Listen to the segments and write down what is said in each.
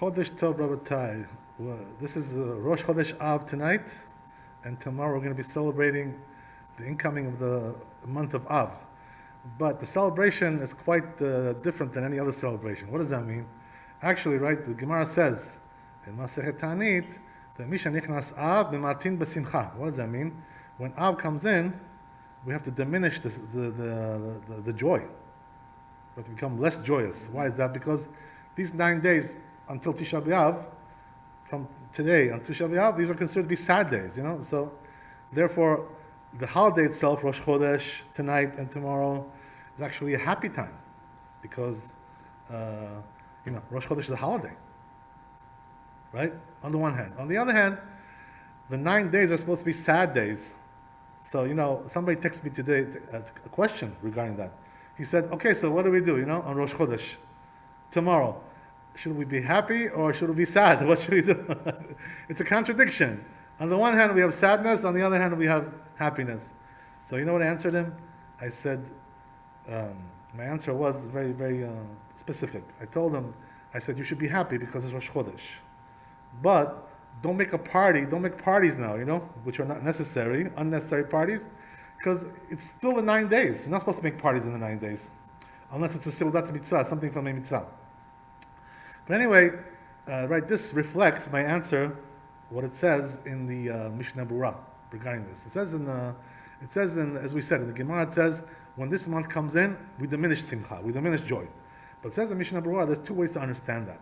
Chodesh Tov Rabbatai. This is Rosh Chodesh Av tonight, and tomorrow we're going to be celebrating the incoming of the month of Av. But the celebration is quite different than any other celebration. What does that mean? Actually, right, the Gemara says in Masechet Ta'anit that Misha Nichnas Av b'matin b'simcha. What does that mean? When Av comes in, we have to diminish the joy. We have to become less joyous. Why is that? Because these 9 days until Tisha B'Av, from today until Tisha B'Av, these are considered to be sad days, So, therefore, the holiday itself, Rosh Chodesh, tonight and tomorrow, is actually a happy time, because, Rosh Chodesh is a holiday, right? On the one hand. On the other hand, the 9 days are supposed to be sad days. So, somebody texted me today a question regarding that. He said, okay, so what do we do, on Rosh Chodesh? Tomorrow, should we be happy or should we be sad? What should we do? It's a contradiction. On the one hand, we have sadness. On the other hand, we have happiness. So you know what I answered him? I said, my answer was very, very specific. I told him, I said, you should be happy because it's Rosh Chodesh. But don't make a party. Don't make parties now, which are not necessary, unnecessary parties, because it's still the 9 days. You're not supposed to make parties in the 9 days, unless it's a Seudat Mitzvah, something from a Mitzvah. But anyway, this reflects my answer, what it says in the Mishnah Berurah regarding this. It says as we said in the Gemara, it says when this month comes in, we diminish simcha, we diminish joy. But it says in Mishnah Berurah, there's two ways to understand that.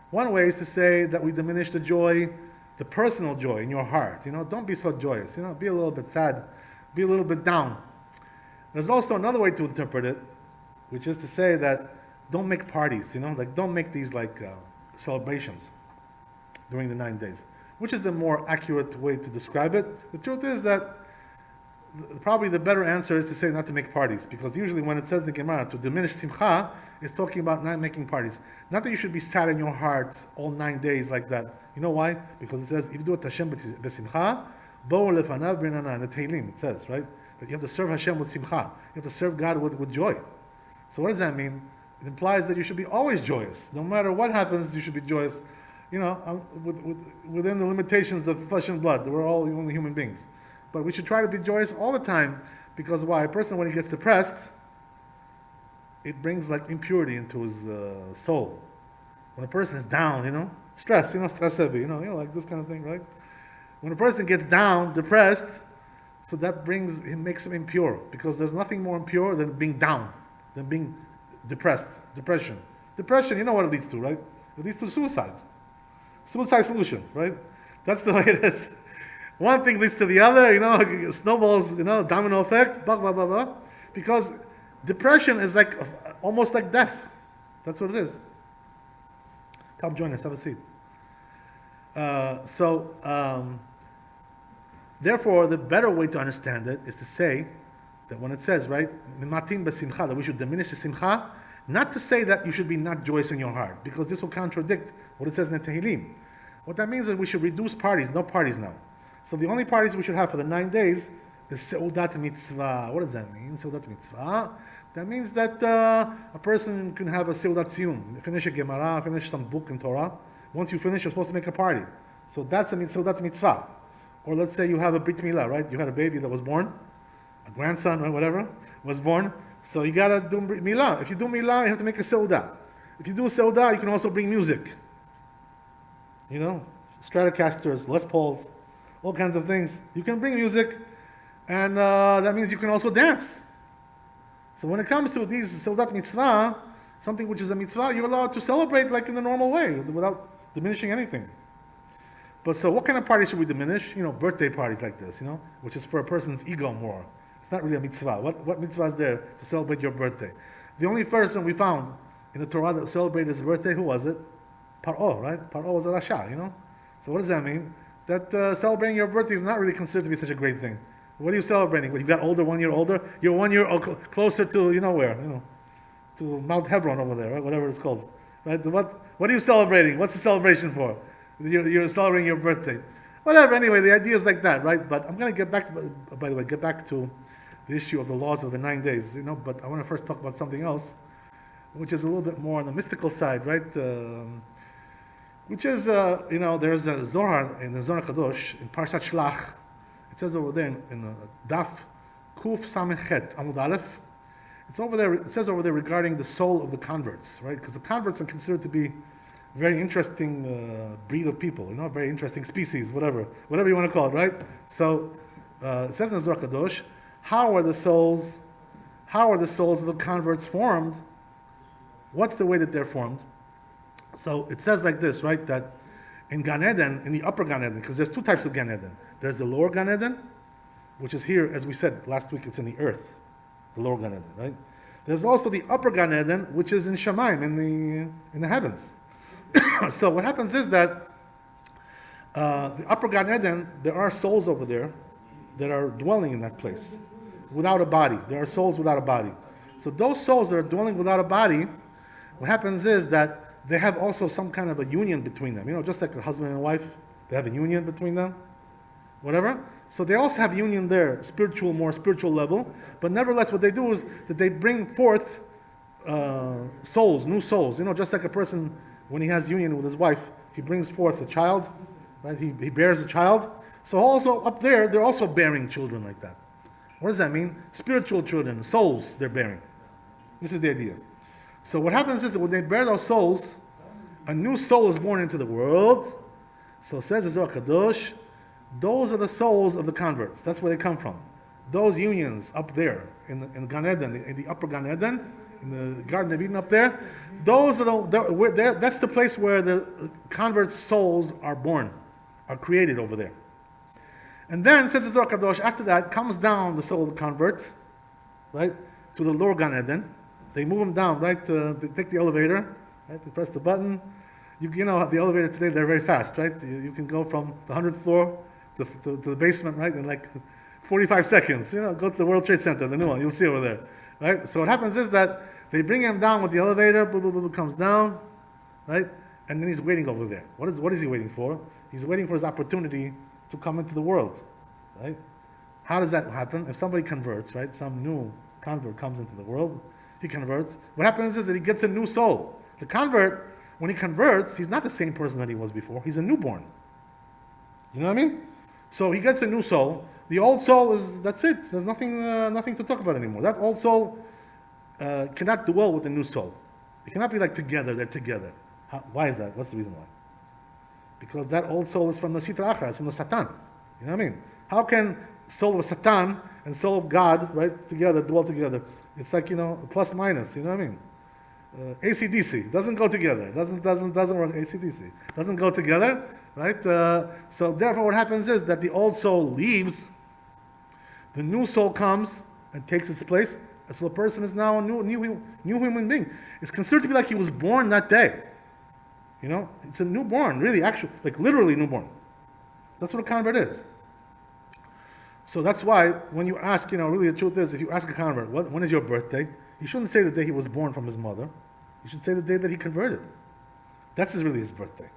One way is to say that we diminish the joy, the personal joy in your heart. Don't be so joyous. Be a little bit sad, be a little bit down. There's also another way to interpret it, which is to say that don't make parties, don't make these celebrations during the 9 days. Which is the more accurate way to describe it? The truth is that probably the better answer is to say not to make parties, because usually when it says in the Gemara to diminish simcha, it's talking about not making parties. Not that you should be sad in your heart all 9 days like that. You know why? Because it says, if you do it Hashem b'simcha, bo lefanav b'rinana, in the Tehillim it says, right? That you have to serve Hashem with simcha. You have to serve God with joy. So what does that mean? It implies that you should be always joyous. No matter what happens, you should be joyous. Within the limitations of flesh and blood. We're all only human beings. But we should try to be joyous all the time. Because why? A person, when he gets depressed, it brings impurity into his soul. When a person is down, stress, stress heavy, like this kind of thing, right? When a person gets down, depressed, so that makes him impure. Because there's nothing more impure than being down, than being depressed. Depression, you know what it leads to, right? It leads to suicide. Suicide solution, right? That's the way it is. One thing leads to the other, snowballs, domino effect, blah, blah, blah, blah. Because depression is almost like death. That's what it is. Come join us, have a seat. Therefore, the better way to understand it is to say that when it says, right, that we should diminish the simcha, not to say that you should be not joyous in your heart, because this will contradict what it says in the Tehillim. What that means is we should reduce parties, no parties now. So the only parties we should have for the 9 days is Seudat Mitzvah. What does that mean, Seudat Mitzvah? That means that a person can have a Seudat Siyum, finish a Gemara, finish some book in Torah. Once you finish, you're supposed to make a party. So that's a Seudat Mitzvah. Or let's say you have a Brit Milah, right? You had a baby that was born, a grandson or whatever, was born. So you gotta do Milah. If you do Milah, you have to make a Seudah. If you do a Seudah, you can also bring music. Stratocasters, Les Pauls, all kinds of things. You can bring music, and that means you can also dance. So when it comes to these Seudat Mitzvah, something which is a Mitzvah, you're allowed to celebrate in the normal way, without diminishing anything. But so what kind of parties should we diminish? Birthday parties like this, which is for a person's ego more. It's not really a mitzvah. What mitzvah is there to celebrate your birthday? The only person we found in the Torah that celebrated his birthday, who was it? Paro, right? Paro was a Rasha, So what does that mean? That celebrating your birthday is not really considered to be such a great thing. What are you celebrating? When you got older, 1 year older? You're 1 year closer to, where? To Mount Hebron over there, right? Whatever it's called. Right? What are you celebrating? What's the celebration for? You're celebrating your birthday. Whatever, anyway, the idea is like that, right? But I'm going to get back to the issue of the laws of the 9 days, but I want to first talk about something else, which is a little bit more on the mystical side, right? which is, there's a Zohar in the Zohar Kadosh, in Parshat Shlach. It says over there in Daf Kuf Samechet Amud Aleph. It's over there. It says over there regarding the soul of the converts, right? Because the converts are considered to be very interesting breed of people, very interesting species, whatever you want to call it, right? So it says in the Zohar Kadosh, how are the souls of the converts formed? What's the way that they're formed? So it says like this, right? That in Gan Eden, in the upper Gan Eden, because there's two types of Gan Eden. There's the lower Gan Eden, which is here, as we said last week, it's in the earth, the lower Gan Eden, right? There's also the upper Gan Eden, which is in Shamayim, in the heavens. So what happens is that the upper Gan Eden, there are souls over there that are dwelling in that place without a body. There are souls without a body. So those souls that are dwelling without a body, what happens is that they have also some kind of a union between them. Just like a husband and wife, they have a union between them, whatever. So they also have union there, more spiritual level. But nevertheless, what they do is that they bring forth souls, new souls. Just like a person, when he has union with his wife, he brings forth a child, right? He bears a child. So also up there, they're also bearing children like that. What does that mean? Spiritual children, souls they're bearing. This is the idea. So what happens is that when they bear those souls, a new soul is born into the world. So it says the Zohar Kadosh, those are the souls of the converts. That's where they come from. Those unions up there in Gan Eden, in the upper Gan Eden, in the Garden of Eden up there, those are that's the place where the converts' souls are born, are created over there. And then, says the Zohar Kadosh, after that comes down the soul of the convert, right, to the lower Gan Eden. They move him down, right? They take the elevator, right? They press the button. The elevator today, they're very fast, right? You can go from the 100th floor to the basement, right, in like 45 seconds. Go to the World Trade Center, the new one. You'll see over there, right? So what happens is that they bring him down with the elevator. Boom, boom, boom, comes down, right? And then he's waiting over there. What is he waiting for? He's waiting for his opportunity to come into the world, right? How does that happen? If somebody converts, right? Some new convert comes into the world. He converts. What happens is that he gets a new soul. The convert, when he converts, he's not the same person that he was before. He's a newborn. You know what I mean? So he gets a new soul. The old soul that's it. There's nothing to talk about anymore. That old soul cannot dwell with the new soul. It cannot be like together. They're together. Why is that? What's the reason why? Because that old soul is from the Sitra Achra, it's from the Satan. You know what I mean? How can soul of Satan and soul of God, right, together, dwell together? It's like, plus minus, you know what I mean? AC/DC doesn't go together. Doesn't work. AC/DC doesn't go together, right? So therefore, what happens is that the old soul leaves, the new soul comes and takes its place. So the person is now a new human being. It's considered to be like he was born that day. It's a newborn, really, actually, like literally newborn. That's what a convert is. So that's why when you ask, really the truth is, if you ask a convert, when is your birthday? You shouldn't say the day he was born from his mother. You should say the day that he converted. That's really his birthday.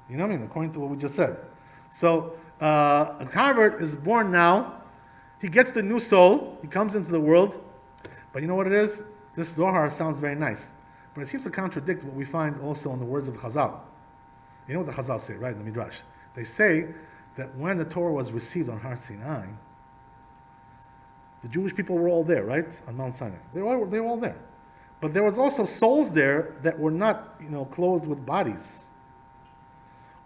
You know what I mean? According to what we just said. So a convert is born now. He gets the new soul. He comes into the world. But you know what it is? This Zohar sounds very nice. But it seems to contradict what we find also in the words of Chazal. You know what the Chazal say, right? In the Midrash. They say that when the Torah was received on Har Sinai, the Jewish people were all there, right? On Mount Sinai. They were all there. But there was also souls there that were not, clothed with bodies.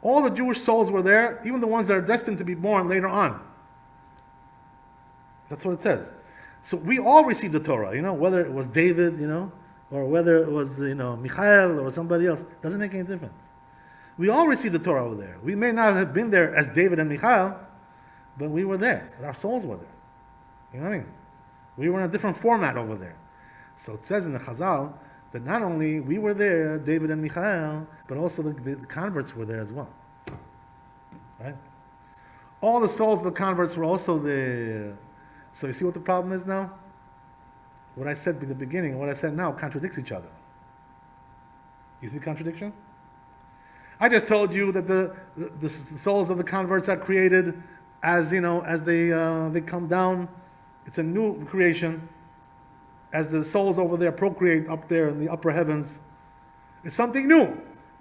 All the Jewish souls were there, even the ones that are destined to be born later on. That's what it says. So we all received the Torah, whether it was David, or whether it was, Michael or somebody else. Doesn't make any difference. We all received the Torah over there. We may not have been there as David and Michael, but we were there. Our souls were there. You know what I mean? We were in a different format over there. So it says in the Chazal that not only we were there, David and Michael, but also the converts were there as well. Right? All the souls of the converts were also there. So you see what the problem is now? What I said in the beginning and what I said now contradicts each other. You see the contradiction? I just told you that the souls of the converts are created as they come down. It's a new creation. As the souls over there procreate up there in the upper heavens, it's something new.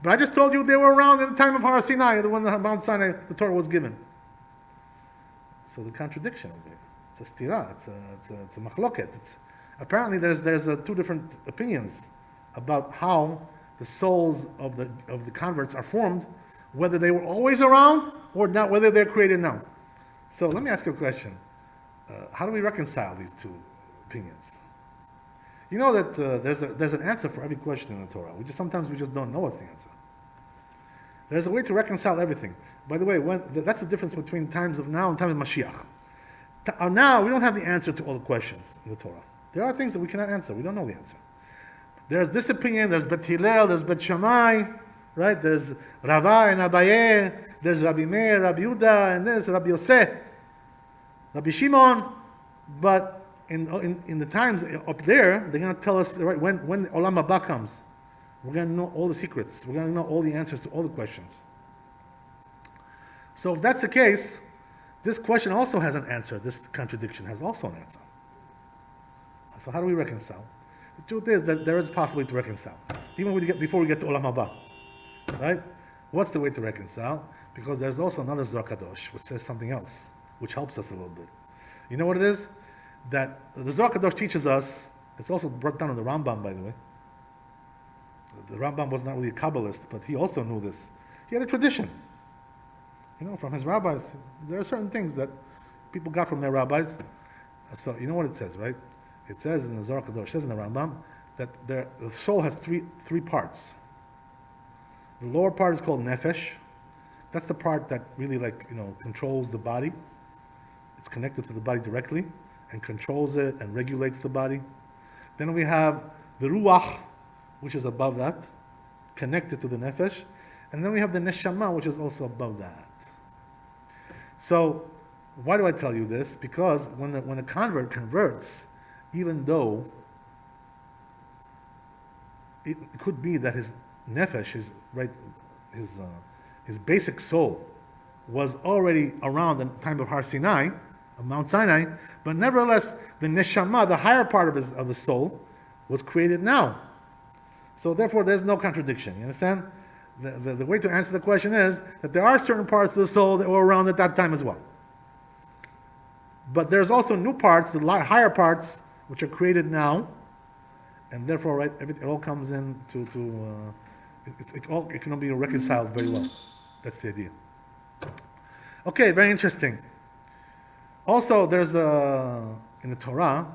But I just told you they were around in the time of Har Sinai, the one that Mount Sinai, the Torah was given. So the contradiction over here. It's a stira, it's a machloket. Apparently there's two different opinions about how the souls of the converts are formed, whether they were always around or not, whether they're created now. So let me ask you a question. How do we reconcile these two opinions? You know that there's an answer for every question in the Torah. Sometimes we just don't know what's the answer. There's a way to reconcile everything. By the way, that's the difference between times of now and times of Mashiach. Now, we don't have the answer to all the questions in the Torah. There are things that we cannot answer. We don't know the answer. There's this opinion, there's Bet Hillel, there's Bet Shammai, right? There's Rabbi and Abaye, there's Rabbi Meir, Rabbi Yehuda, and there's Rabbi Yosef, Rabbi Shimon. But in the times up there, they're going to tell us, right, when Olam Haba comes, we're going to know all the secrets. We're going to know all the answers to all the questions. So if that's the case, this question also has an answer. This contradiction has also an answer. So how do we reconcile? The truth is that there is a possibility to reconcile, even before we get to Olam Haba, right? What's the way to reconcile? Because there's also another Zohar Kadosh, which says something else, which helps us a little bit. You know what it is? That the Zohar Kadosh teaches us, it's also brought down in the Rambam, by the way. The Rambam was not really a Kabbalist, but he also knew this. He had a tradition. You know, from his rabbis, there are certain things that people got from their rabbis. So, you know what it says, right? It says in the Zohar Kadosh, it says in the Rambam, that the soul has three parts. The lower part is called nefesh. That's the part that really, controls the body. It's connected to the body directly and controls it and regulates the body. Then we have the ruach, which is above that, connected to the nefesh. And then we have the neshama, which is also above that. So, why do I tell you this? Because when the convert converts, even though it could be that his nefesh, his basic soul, was already around the time of Har Sinai, of Mount Sinai, but nevertheless, the neshama, the higher part of his soul, was created now. So therefore, there's no contradiction. You understand? The way to answer the question is that there are certain parts of the soul that were around at that time as well. But there's also new parts, the higher parts, which are created now, and therefore, right, it all comes in it can all be reconciled very well. That's the idea. Okay, very interesting. Also, there's in the Torah,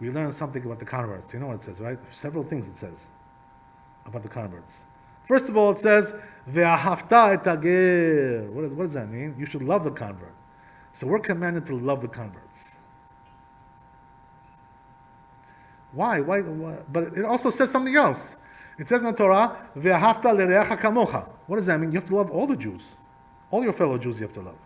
we learn something about the converts. You know what it says, right? Several things it says about the converts. First of all, it says, "Ve'ahavta et hager." What does that mean? You should love the convert. So we're commanded to love the converts. Why? But it also says something else. It says in the Torah, "Ve'ahavta l'reacha kamocha." What does that mean? You have to love all the Jews. All your fellow Jews you have to love.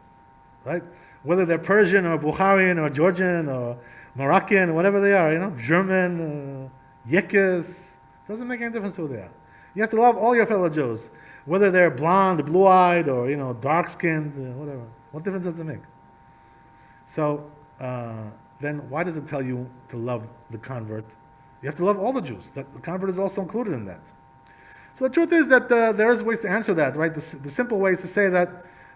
Right? Whether they're Persian or Bukharian or Georgian or Moroccan or whatever they are, German, Yekis. Doesn't make any difference who they are. You have to love all your fellow Jews, whether they're blonde, blue-eyed, or dark-skinned, whatever. What difference does it make? So then, why does it tell you to love the convert? You have to love all the Jews. The convert is also included in that. So the truth is that there is ways to answer that, right? The simple way is to say that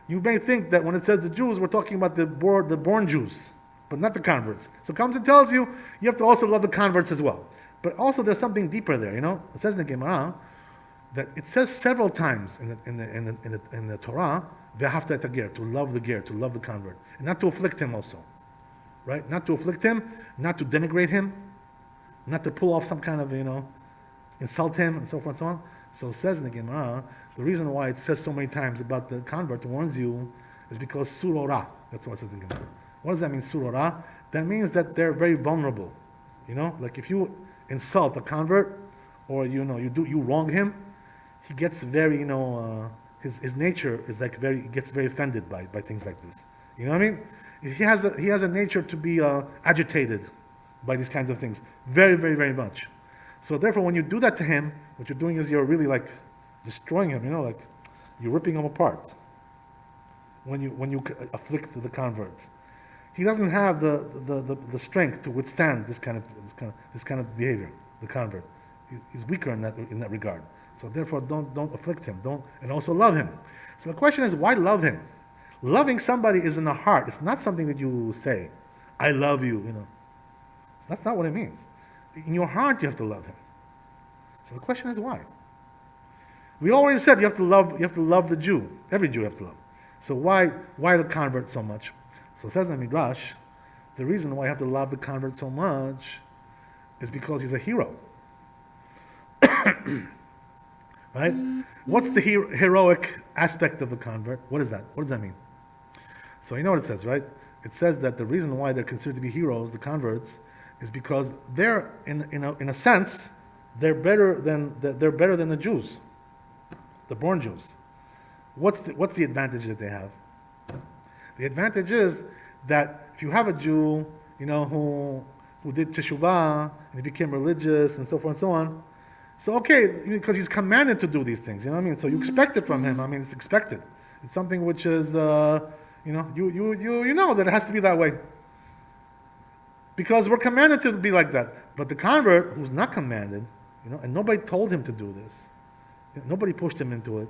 you may think that when it says the Jews, we're talking about the born Jews, but not the converts. So it comes and tells you you have to also love the converts as well. But also, there's something deeper there. It says in the Gemara that it says several times in the Torah, "Ve'ahavta et hager," to love the ger, to love the convert, and not to afflict him also, right? Not to afflict him, not to denigrate him, not to pull off some kind of insult him, and so forth and so on. So it says in the Gemara, the reason why it says so many times about the convert, warns you, is because surora. That's what it says in the Gemara. What does that mean, surora? That means that they're very vulnerable. Like if you insult a convert, or you wrong him, he gets very, his nature is gets very offended by things like this. You know what I mean? He has a nature to be agitated by these kinds of things, very, very, very much. So therefore, when you do that to him, what you're doing is you're really destroying him. You're ripping him apart. When you afflict the convert, he doesn't have the strength to withstand this kind of behavior. The convert, he's weaker in that regard. So therefore, don't afflict him. And also love him. So the question is, why love him? Loving somebody is in the heart. It's not something that you say, I love you, That's not what it means. In your heart, you have to love him. So the question is, why? We already said you have to love the Jew. Every Jew you have to love. So why the convert so much? So it says in the Midrash, the reason why you have to love the convert so much is because he's a hero. Right? What's the heroic aspect of the convert? What is that? What does that mean? So you know what it says, right? It says that the reason why they're considered to be heroes, the converts, is because they're in a sense they're better than the Jews, the born Jews. What's the advantage that they have? The advantage is that if you have a Jew, who did teshuvah and he became religious and so forth and so on, so okay, because he's commanded to do these things, you know what I mean? So you expect it from him. I mean, it's expected. It's something which is, you know that it has to be that way. Because we're commanded to be like that. But the convert who's not commanded, and nobody told him to do this. Nobody pushed him into it.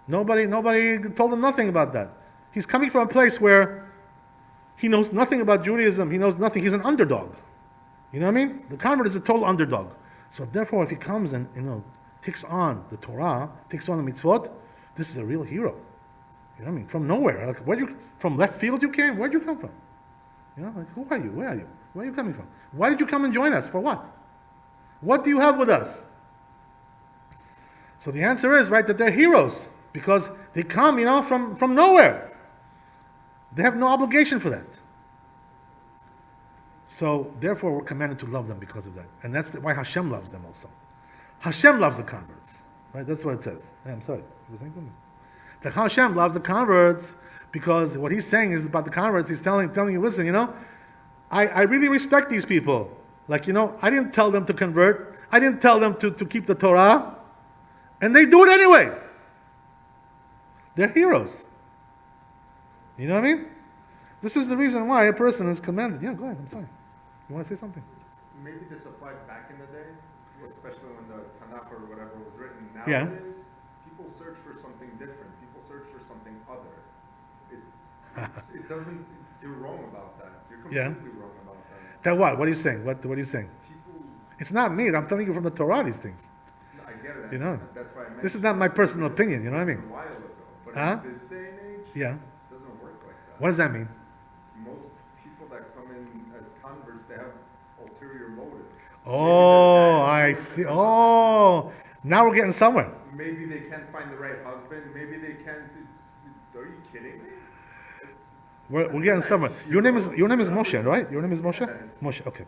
Nobody told him nothing about that. He's coming from a place where he knows nothing about Judaism. He knows nothing. He's an underdog. You know what I mean? The convert is a total underdog. So therefore, if he comes and takes on the Torah, takes on the mitzvot, this is a real hero. You know what I mean? From nowhere. Like from left field you came? Where'd you come from? Who are you? Where are you? Where are you coming from? Why did you come and join us? For what? What do you have with us? So the answer is, right, that they're heroes because they come, from nowhere. They have no obligation for that. So therefore, we're commanded to love them because of that. And that's why Hashem loves them also. Hashem loves the converts. Right? That's what it says. Hey, I'm sorry. You were saying something? That Hashem loves the converts because what he's saying is about the converts. He's telling you, listen, I really respect these people. Like, I didn't tell them to convert. I didn't tell them to keep the Torah. And they do it anyway. They're heroes. You know what I mean? This is the reason why a person is commanded. Yeah, go ahead. I'm sorry. You want to say something? Maybe this applied back in the day, especially when the Tanakh or whatever was written. Nowadays, people search for something different. People search for something other. It doesn't. You're wrong about that. You're completely wrong about that. That what? What are you saying? What are you saying? People. It's not me. I'm telling you from the Torah these things. I get it. That's why I mentioned. This is not my personal opinion. You know what I mean? A while ago, but in this day and age, it doesn't work like that. What does that mean? Most people that come in as converts, they have ulterior motives. Oh, I see. Oh, now we're getting somewhere. Maybe they can't find the right husband. Maybe they can't. Are you kidding me? We're getting somewhere. Your name is Moshe, right? Your name is Moshe? Yes. Moshe, okay.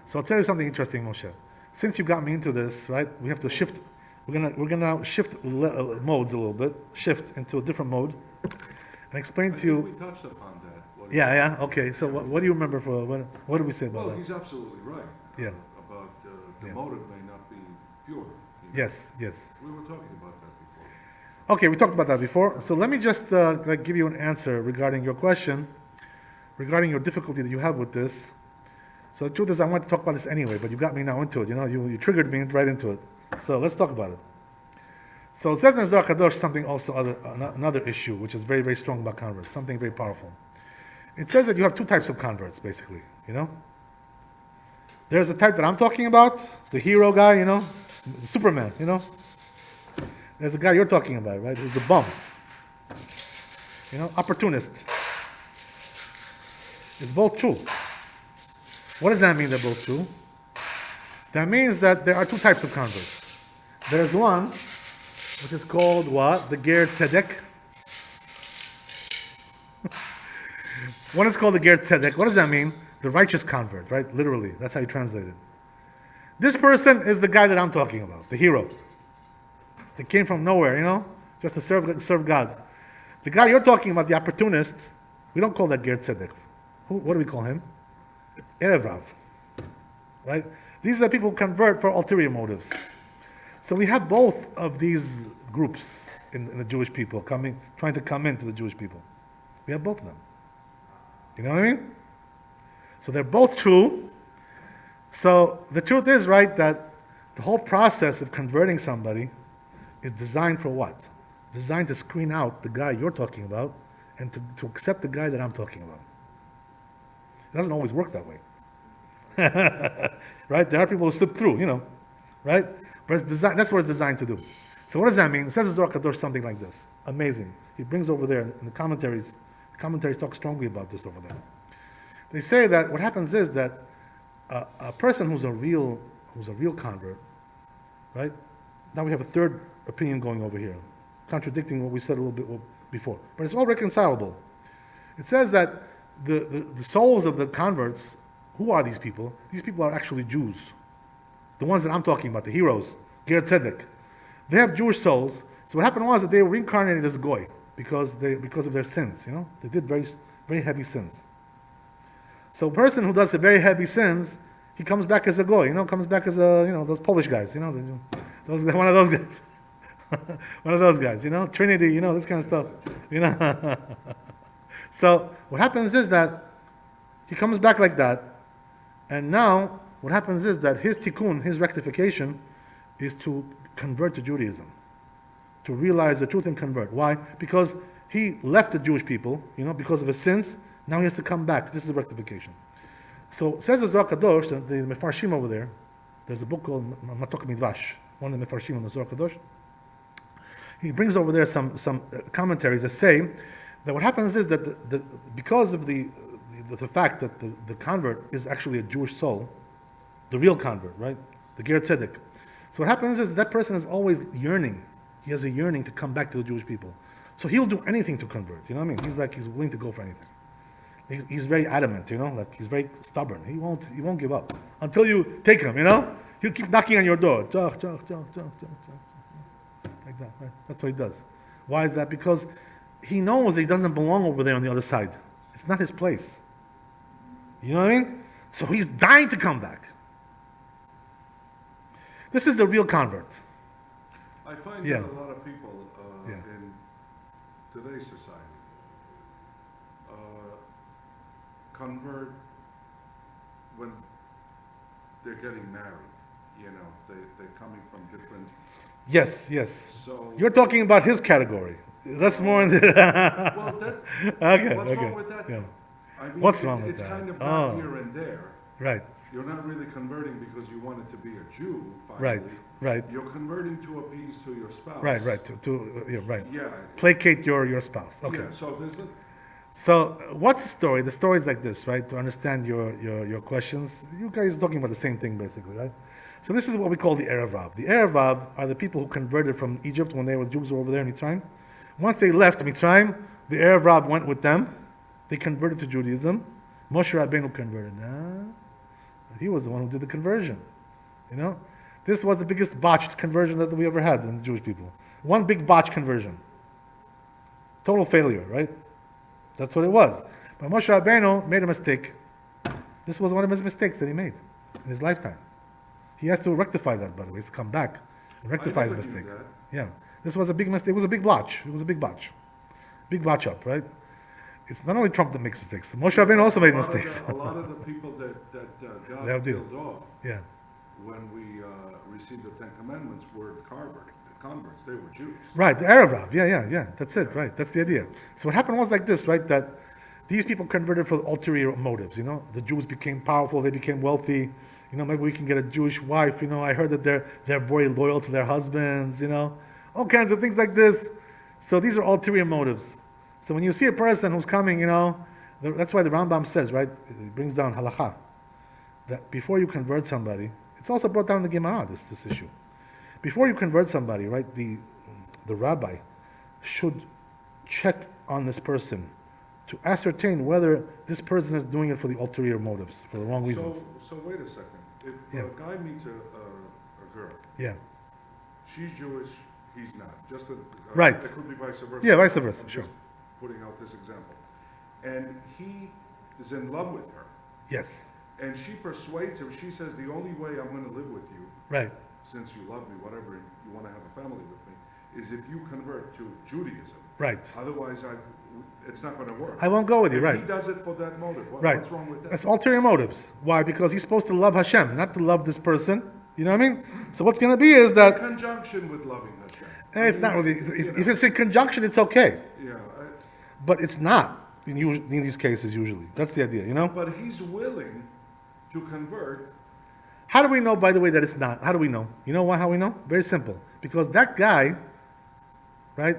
So I'll tell you something interesting, Moshe. Since you got me into this, right, we have to shift. We're gonna shift modes a little bit. Shift into a different mode, and explain to you. We touched upon that. Yeah. Okay. So what do you remember for what did we say about that? He's absolutely right. Yeah. About the motive may not be pure. Yes. We were talking about that before. Okay, we talked about that before. So let me just give you an answer regarding your question, regarding your difficulty that you have with this. So the truth is, I wanted to talk about this anyway, but you got me now into it. You triggered me right into it. So let's talk about it. So it says in Zohar Kadosh something also, another issue, which is very, very strong about converts, something very powerful. It says that you have two types of converts, basically, There's the type that I'm talking about, the hero guy, the Superman, There's the guy you're talking about, right? Who's the bum. Opportunist. It's both true. What does that mean they're both true? That means that there are two types of converts. There's one, which is called what? The Ger Tzedek. One is called the Ger Tzedek. What does that mean? The righteous convert, right? Literally, that's how you translate it. This person is the guy that I'm talking about, the hero. That came from nowhere, just to serve God. The guy you're talking about, the opportunist, we don't call that Ger Tzedek. What do we call him? Erev Rav. Right? These are people who convert for ulterior motives. So we have both of these groups in the Jewish people trying to come into the Jewish people. We have both of them. You know what I mean? So they're both true. So the truth is, right, that The whole process of converting somebody is designed for what? Designed to screen out the guy you're talking about and to accept the guy that I'm talking about. It doesn't always work that way. Right? There are people who slip through, right? But it's that's what it's designed to do. So what does that mean? It says in Zohar Kadosh something like this. Amazing. He brings over there in the commentaries talk strongly about this over there. They say that what happens is that a person who's a real convert, right? Now we have a third opinion going over here, contradicting what we said a little bit before. But it's all reconcilable. It says that the souls of the converts, who are these people? These people are actually Jews. The ones that I'm talking about, the heroes, Ger Tzedek. They have Jewish souls. So what happened was that they were reincarnated as Goy because of their sins, They did very, very heavy sins. So a person who does very heavy sins, he comes back as a Goy, comes back as those Polish guys, one of those guys. One of those guys, Trinity, this kind of stuff, So what happens is that he comes back like that, and now what happens is that his tikkun, his rectification, is to convert to Judaism, to realize the truth and convert. Why? Because he left the Jewish people, because of his sins. Now he has to come back. This is rectification. So says the Zohar Kadosh, the Mefarshim over there. There's a book called Matok Midvash, one of the Mefarshim on the Zohar Kadosh. He brings over there some commentaries that say that what happens is that because of the fact that the convert is actually a Jewish soul, the real convert, right? The Ger Tzedek. So what happens is that person is always yearning. He has a yearning to come back to the Jewish people. So he'll do anything to convert. You know what I mean? He's willing to go for anything. He's very adamant. He's very stubborn. He won't give up until you take him. He'll keep knocking on your door. Like that. Right? That's what he does. Why is that? Because he knows that he doesn't belong over there on the other side. It's not his place. You know what I mean? So he's dying to come back. This is the real convert. I find Yeah. that a lot of people Yeah. in today's society convert when they're getting married. They're coming from different. Yes. So You're talking about his category. That's more in the... well, Okay, what's okay. wrong with that? Yeah. I mean, What's wrong with it's that? kind of Oh. not here and there. Right, You're not really converting because you wanted to be a Jew. Finally. right. You're converting to appease to your spouse. Right. Right. Yeah. Placate your spouse. Okay. Yeah. So there's a, So what's the story? The story is like this, right? To understand your questions, you guys are talking about the same thing basically, right? So this is what we call the Erev Rav. The Erev Rav are the people who converted from Egypt when the Jews were over there in Mitzrayim. Once they left Mitzrayim, the Erev Rav went with them. They converted to Judaism. Moshe Rabbeinu converted. He was the one who did the conversion. This was the biggest botched conversion that we ever had in the Jewish people. One big botched conversion. Total failure, right? That's what it was. But Moshe Rabbeinu made a mistake. This was one of his mistakes that he made in his lifetime. He has to rectify that, by the way. He has to come back and rectify his I never knew mistake. that. Yeah. This was a big mistake. It was a big botch. It was a big botch. Big botch up, right? It's not only Trump that makes mistakes. Moshe Rabbeinu also made mistakes. A lot of the people that They have God deal. killed off Yeah. when we received the Ten Commandments were converts. They were Jews. Right, the Erev Rav. Yeah. That's it, right. That's the idea. So what happened was like this, right? That these people converted for ulterior motives, The Jews became powerful, they became wealthy. Maybe we can get a Jewish wife, I heard that they're very loyal to their husbands, All kinds of things like this. So these are ulterior motives. So when you see a person who's coming, that's why the Rambam says, right? He brings down halakha, that before you convert somebody, it's also brought down in the Gemara, this issue. Before you convert somebody, right, the rabbi should check on this person to ascertain whether this person is doing it for the ulterior motives, for the wrong reasons. So wait a second. If Yeah. a guy meets a girl, Yeah. she's Jewish, he's not. Just Right. It could be vice versa. Yeah, vice versa, I'm sure. just putting out this example, and he is in love with her, Yes. and she persuades him. She says, "The only way I'm going to live with you, Right. since you love me, whatever you want to have a family with me, is if you convert to Judaism. Right. Otherwise, it's not going to work." I won't go with you, And right. He does it for that motive. Right. What's wrong with that? That's ulterior motives. Why? Because he's supposed to love Hashem, not to love this person. You know what I mean? So what's going to be is In that conjunction with loving Hashem. it's not really. If it's in conjunction, it's okay, Yeah, but it's not in these cases usually. That's the idea, you know. but he's willing to convert. How do we know, by the way, that it's not? How do we know? You know why? How we know? Very simple. Because that guy, right,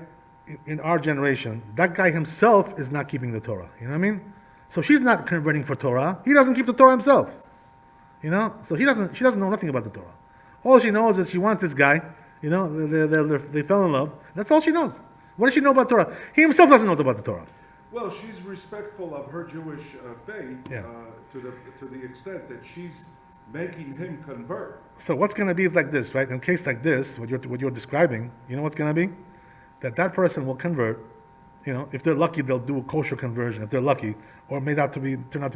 in our generation, that guy himself is not keeping the Torah. You know what I mean? So she's not converting for Torah. He doesn't keep the Torah himself. You know? So she doesn't know nothing about the Torah. All she knows is she wants this guy. You know, they fell in love. That's all she knows. What does she know about Torah? He himself doesn't know about the Torah. Well, she's respectful of her Jewish faith Yeah. to the extent that she's making him convert. So what's going to be is like this, right? In a case like this, what you're describing, you know what's going to be? That person will convert. You know, if they're lucky, they'll do a kosher conversion. If they're lucky, or turn out to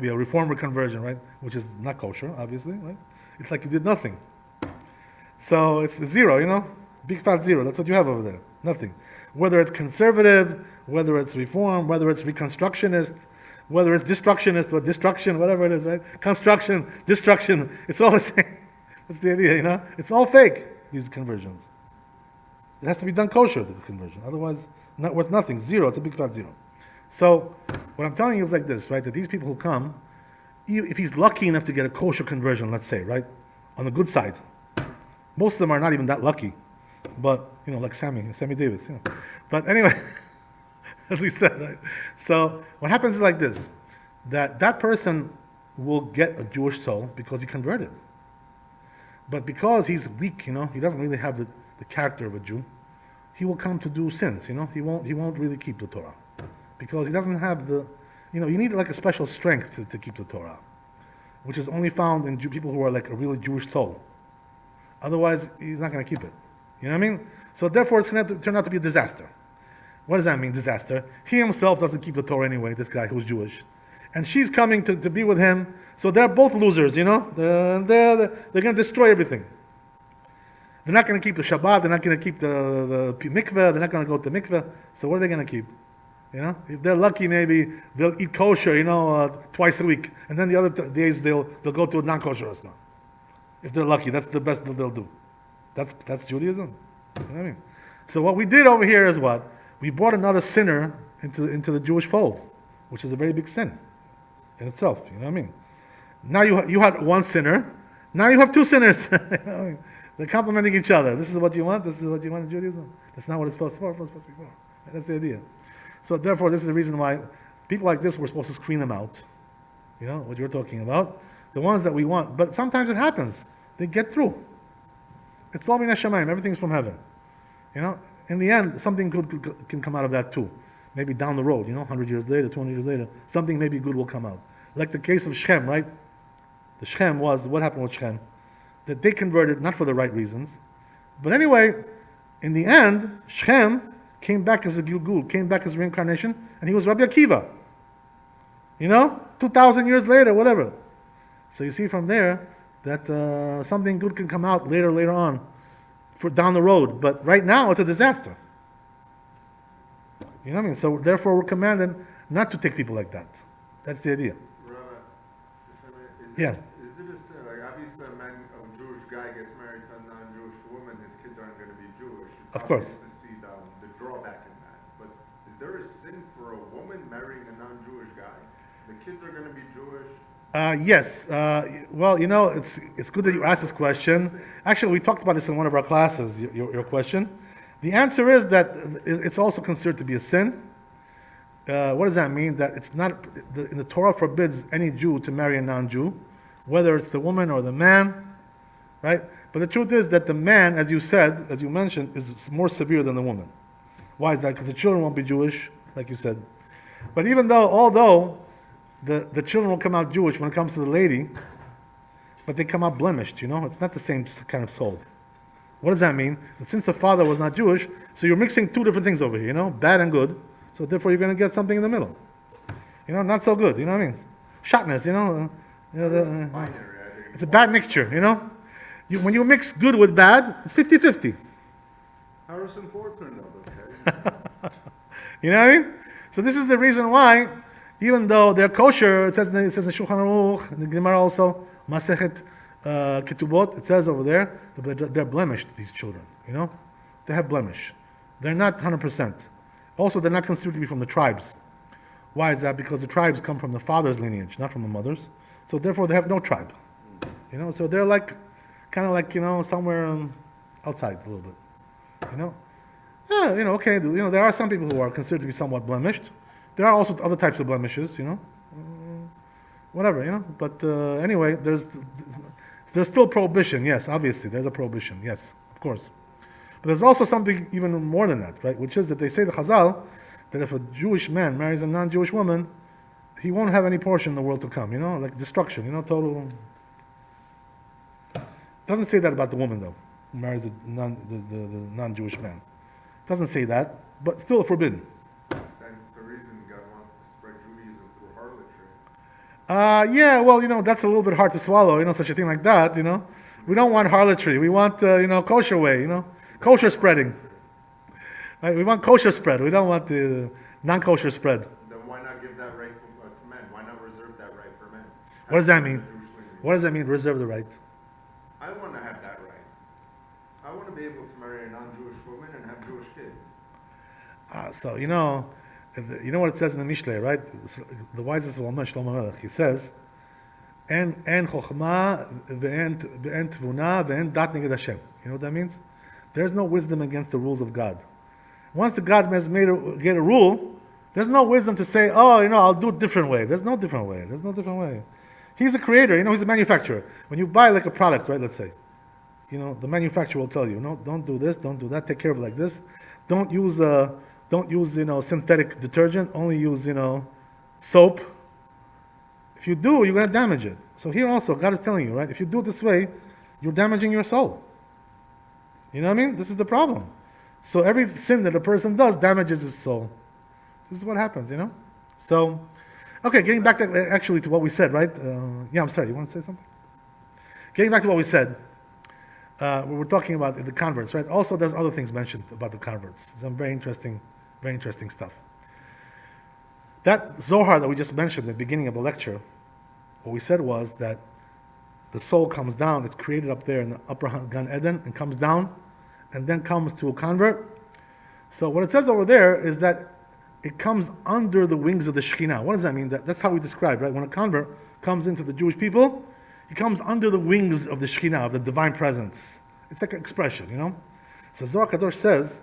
be a reformer conversion, right? Which is not kosher, obviously, right? It's like you did nothing. So it's zero, you know, big fat zero. That's what you have over there. Nothing. Whether it's conservative, whether it's reform, whether it's reconstructionist, whether it's destructionist or destruction, whatever it is, right? Construction, destruction, it's all the same. That's the idea, you know? It's all fake, these conversions. It has to be done kosher, the conversion. Otherwise, not worth nothing. Zero, it's a big fat zero. So, what I'm telling you is like this, right? That these people who come, if he's lucky enough to get a kosher conversion, let's say, right? On the good side. Most of them are not even that lucky. But, you know, like Sammy Davis, you know. But anyway, as we said, right? So, what happens is like this, that person will get a Jewish soul because he converted. But because he's weak, you know, he doesn't really have the character of a Jew, he will come to do sins, you know. He won't really keep the Torah. Because he doesn't have you need like a special strength to keep the Torah, which is only found in people who are like a really Jewish soul. Otherwise, he's not going to keep it. You know what I mean? So therefore, it's going to turn out to be a disaster. What does that mean, disaster? He himself doesn't keep the Torah anyway, this guy who's Jewish. And she's coming to be with him, so they're both losers, you know? They're going to destroy everything. They're not going to keep the Shabbat, they're not going to keep the mikveh, they're not going to go to mikveh, so what are they going to keep? You know, if they're lucky, maybe they'll eat kosher, you know, twice a week, and then the other days they'll go to a non-kosher restaurant. If they're lucky, that's the best that they'll do. That's Judaism. You know what I mean? So what we did over here is what we brought another sinner into the Jewish fold, which is a very big sin in itself. You know what I mean? Now you had one sinner. Now you have two sinners. You know what I mean? They're complementing each other. This is what you want. This is what you want in Judaism. That's not what it's supposed to be for. It's supposed to be for. That's the idea. So therefore, this is the reason why people like this, we're supposed to screen them out. You know, what you're talking about. The ones that we want. But sometimes it happens. They get through. It's all min hashamayim. Everything's from heaven. You know, in the end, something good can come out of that too. Maybe down the road, you know, 100 years later, 200 years later, something maybe good will come out. Like the case of Shechem, right? The Shechem what happened with Shechem? That they converted not for the right reasons. But anyway, in the end, Shechem came back as a Gilgul, came back as reincarnation, and he was Rabbi Akiva. You know? 2,000 years later, whatever. So you see from there that something good can come out later on, for down the road. But right now, it's a disaster. You know what I mean? So therefore, we're commanded not to take people like that. That's the idea. Rabbi, Yeah. Is it a sin? Like obviously, a Jewish guy gets married to a non-Jewish woman, his kids aren't going to be Jewish. It's Of course. obvious to see the drawback in that. But is there a sin for a woman marrying a non-Jewish guy? The kids are going to be Jewish. Yes. Well, you know, it's good that you asked this question. Actually, we talked about this in one of our classes, your question. The answer is that it's also considered to be a sin. What does that mean? That it's not, in the Torah forbids any Jew to marry a non-Jew, whether it's the woman or the man, right? But the truth is that the man, as you said, as you mentioned, is more severe than the woman. Why is that? Because the children won't be Jewish, like you said. But although the children will come out Jewish when it comes to the lady, but they come out blemished, you know? It's not the same kind of soul. What does that mean? That since the father was not Jewish, so you're mixing two different things over here, you know? Bad and good. So therefore you're going to get something in the middle. You know, not so good, you know what I mean? Shotness, you know? It's a bad mixture, you know? When you mix good with bad, it's 50-50. Harrison Ford turned out okay. You know what I mean? So this is the reason why, even though they're kosher, it says in Shulchan Aruch, in the Gemara also, Masechet Ketubot, it says over there, that they're blemished, these children, They have blemish. They're not 100%. Also, they're not considered to be from the tribes. Why is that? Because the tribes come from the father's lineage, not from the mother's. So therefore, they have no tribe. So they're kind of like, somewhere outside a little bit. Yeah, okay, there are some people who are considered to be somewhat blemished. There are also other types of blemishes, whatever, But anyway, there's still prohibition, yes, obviously, there's a prohibition, yes, of course. But there's also something even more than that, right? Which is that they say, the Chazal, that if a Jewish man marries a non-Jewish woman, he won't have any portion in the world to come, like destruction, total. Doesn't say that about the woman, though, who marries the non-Jewish man. Doesn't say that, but still forbidden. That's the reason God wants to spread Judaism through harlotry. Yeah, well, that's a little bit hard to swallow, such a thing like that, We don't want harlotry. We want, kosher way, kosher spreading. Right? We want kosher spread. We don't want the non-kosher spread. Then why not give that right to men? Why not reserve that right for men? What does that mean? What does that mean, reserve the right? I want to have that right. I want to be able to marry a non-Jewish woman and have Jewish kids. So, you know what it says in the Mishle, right? The wisest of Shlomo Melech, he says, En chokhmah ve'en tvuna ve'en dat neged Hashem. You know what that means? There's no wisdom against the rules of God. Once the God has get a rule, there's no wisdom to say, I'll do it different way. There's no different way. He's the creator, he's the manufacturer. When you buy like a product, right, let's say, the manufacturer will tell you, don't do this, don't do that, take care of it like this. Don't use synthetic detergent, only use, soap. If you do, you're going to damage it. So here also, God is telling you, right, if you do it this way, you're damaging your soul. You know what I mean? This is the problem. So every sin that a person does damages his soul. This is what happens, So, okay, getting back to what we said, right? I'm sorry, you want to say something? Getting back to what we said, we were talking about the converts, right? Also, there's other things mentioned about the converts. Some very interesting stuff. That Zohar that we just mentioned at the beginning of the lecture, what we said was that the soul comes down, it's created up there in the upper Gan Eden, and comes down, and then comes to a convert. So what it says over there is that it comes under the wings of the Shekhinah. What does that mean? That's how we describe, right? When a convert comes into the Jewish people, he comes under the wings of the Shekhinah, of the divine presence. It's like an expression, So Zohar Kadosh says,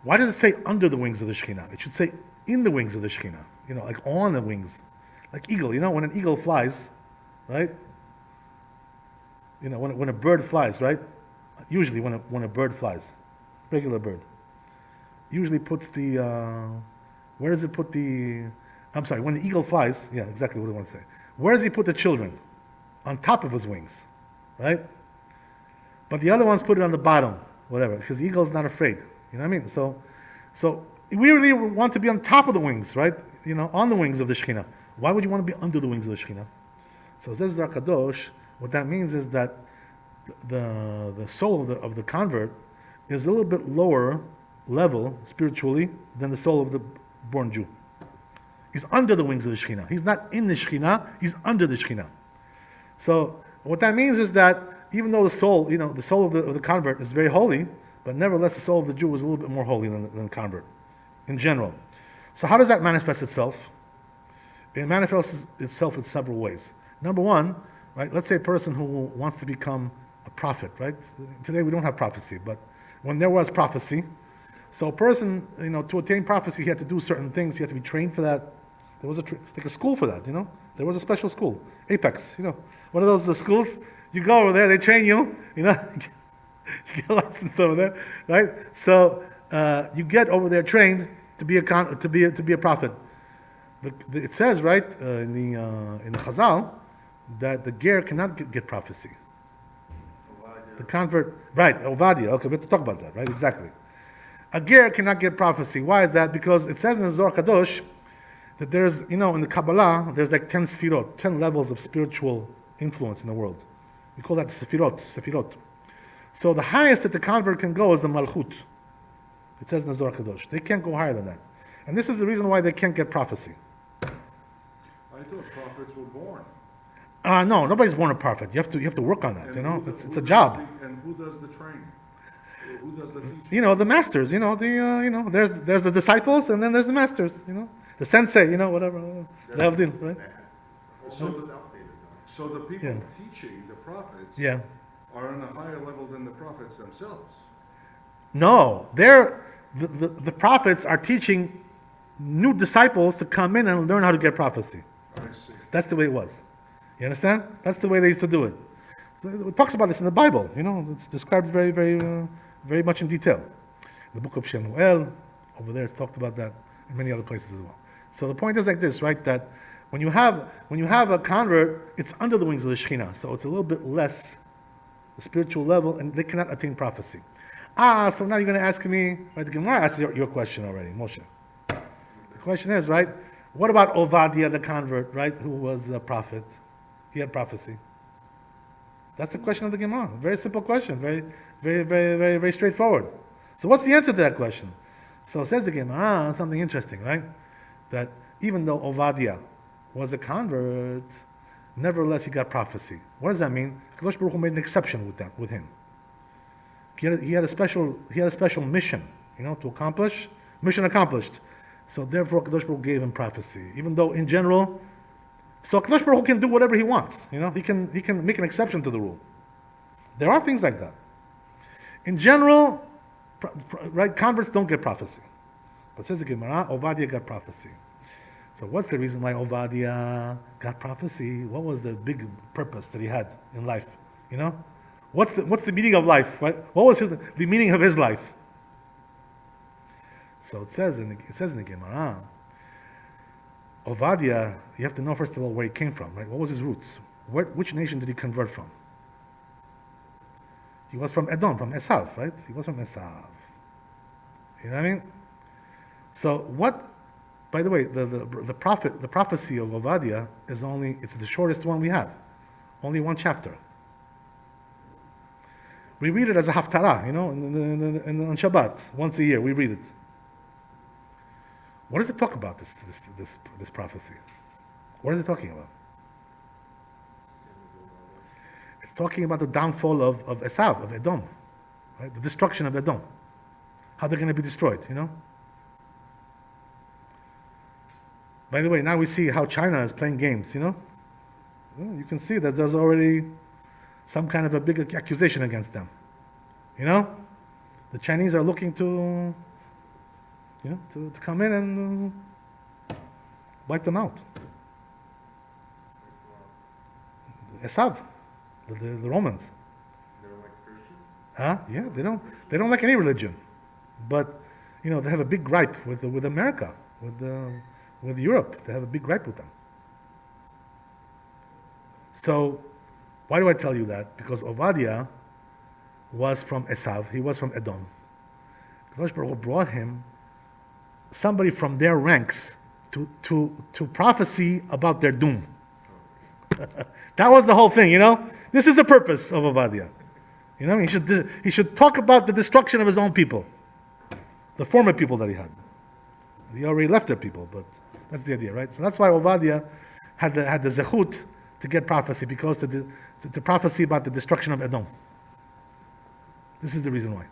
why does it say under the wings of the Shekhinah? It should say in the wings of the Shekhinah, like on the wings. Like eagle, when an eagle flies, right? When a bird flies, right? Usually when a bird flies, regular bird, usually puts the, where does it put the, when the eagle flies, yeah, exactly what I want to say. Where does he put the children? On top of his wings, right? But the other ones put it on the bottom, whatever, because the eagle is not afraid. You know what I mean? So we really want to be on top of the wings, right? On the wings of the Shekhinah. Why would you want to be under the wings of the Shekhinah? So says Zohar Kadosh, what that means is that the soul of the convert is a little bit lower level spiritually than the soul of the born Jew. He's under the wings of the Shekhinah. He's not in the Shekhinah, he's under the Shekhinah. So what that means is that even though the soul of the convert is very holy, but nevertheless the soul of the Jew is a little bit more holy than the convert in general. So how does that manifest itself? It manifests itself in several ways. Number one, right? Let's say a person who wants to become a prophet, right? Today we don't have prophecy, but when there was prophecy, so a person, to attain prophecy, he had to do certain things. He had to be trained for that. There was like a school for that, There was a special school, Apex, one of those schools. You go over there, they train you, you get a license over there, right? So you get over there trained to be a prophet. It says, right, in the Chazal, that the ger cannot get prophecy. The convert, right, Ovadia. Okay, we have to talk about that, right? Exactly. A ger cannot get prophecy. Why is that? Because it says in the Zohar Kadosh that there's, in the Kabbalah, there's like 10 sefirot, 10 levels of spiritual influence in the world. We call that sefirot. So the highest that the convert can go is the Malchut. It says in the Zohar Kadosh. They can't go higher than that. And this is the reason why they can't get prophecy. I thought prophets were born. No, nobody's born a prophet. You have to work on that. It's a job. And who does the training? Who does the teaching? The masters. There's the disciples, and then there's the masters. The sensei. Whatever. Lehavdil, right? So the people Yeah. teaching the prophets Yeah. are on a higher level than the prophets themselves. No, the prophets are teaching new disciples to come in and learn how to get prophecy. I see. That's the way it was. You understand? That's the way they used to do it. So it talks about this in the Bible. It's described very, very, very much in detail. The book of Shemuel, over there, it's talked about that in many other places as well. So the point is like this, right? That when you have a convert, it's under the wings of the Shekhinah, so it's a little bit less the spiritual level, and they cannot attain prophecy. So now you're going to ask me, right? The Gemara asked your question already, Moshe. The question is, right? What about Ovadia, the convert, right? Who was a prophet? He had prophecy. That's the question of the Gemara. Very simple question. Very, very, very, very, very straightforward. So what's the answer to that question? So says the Gemara, something interesting, right? That even though Ovadia was a convert, nevertheless he got prophecy. What does that mean? Kadosh Baruch Hu made an exception with him. He had a special mission, to accomplish. Mission accomplished. So therefore, Kadosh Baruch Hu gave him prophecy. Even though in general, so Kadosh Baruch Hu can do whatever he wants. He can make an exception to the rule. There are things like that. In general, right? Converts don't get prophecy. But says the Gemara, Ovadia got prophecy. So what's the reason why Ovadia got prophecy? What was the big purpose that he had in life? What's the meaning of life? Right? What was the meaning of his life? So it says in the Gemara, Ovadia, you have to know first of all where he came from, right? What was his roots? Which nation did he convert from? He was from Edom, from Esav, right? He was from Esav. You know what I mean? So what? By the way, the prophecy of Ovadia it's the shortest one we have, only one chapter. We read it as a haftarah, on Shabbat once a year. We read it. What does it talk about? This prophecy. What is it talking about? It's talking about the downfall of Esav, of Edom, right? The destruction of Edom. How they're going to be destroyed. By the way, now we see how China is playing games. You can see that there's already some kind of a big accusation against them. The Chinese are looking to come in and wipe them out. Esav, the Romans. They don't like Christians? Yeah, they don't like any religion, but they have a big gripe with America, with Europe. They have a big gripe with them. So, why do I tell you that? Because Ovadia was from Esav. He was from Edom. Kadosh Baruch Hu brought him somebody from their ranks to prophecy about their doom. That was the whole thing, This is the purpose of Ovadia. He should talk about the destruction of his own people, the former people that he had. He already left their people, but that's the idea, right? So that's why Ovadia had the zechut to get prophecy, because to prophecy about the destruction of Edom. This is the reason why.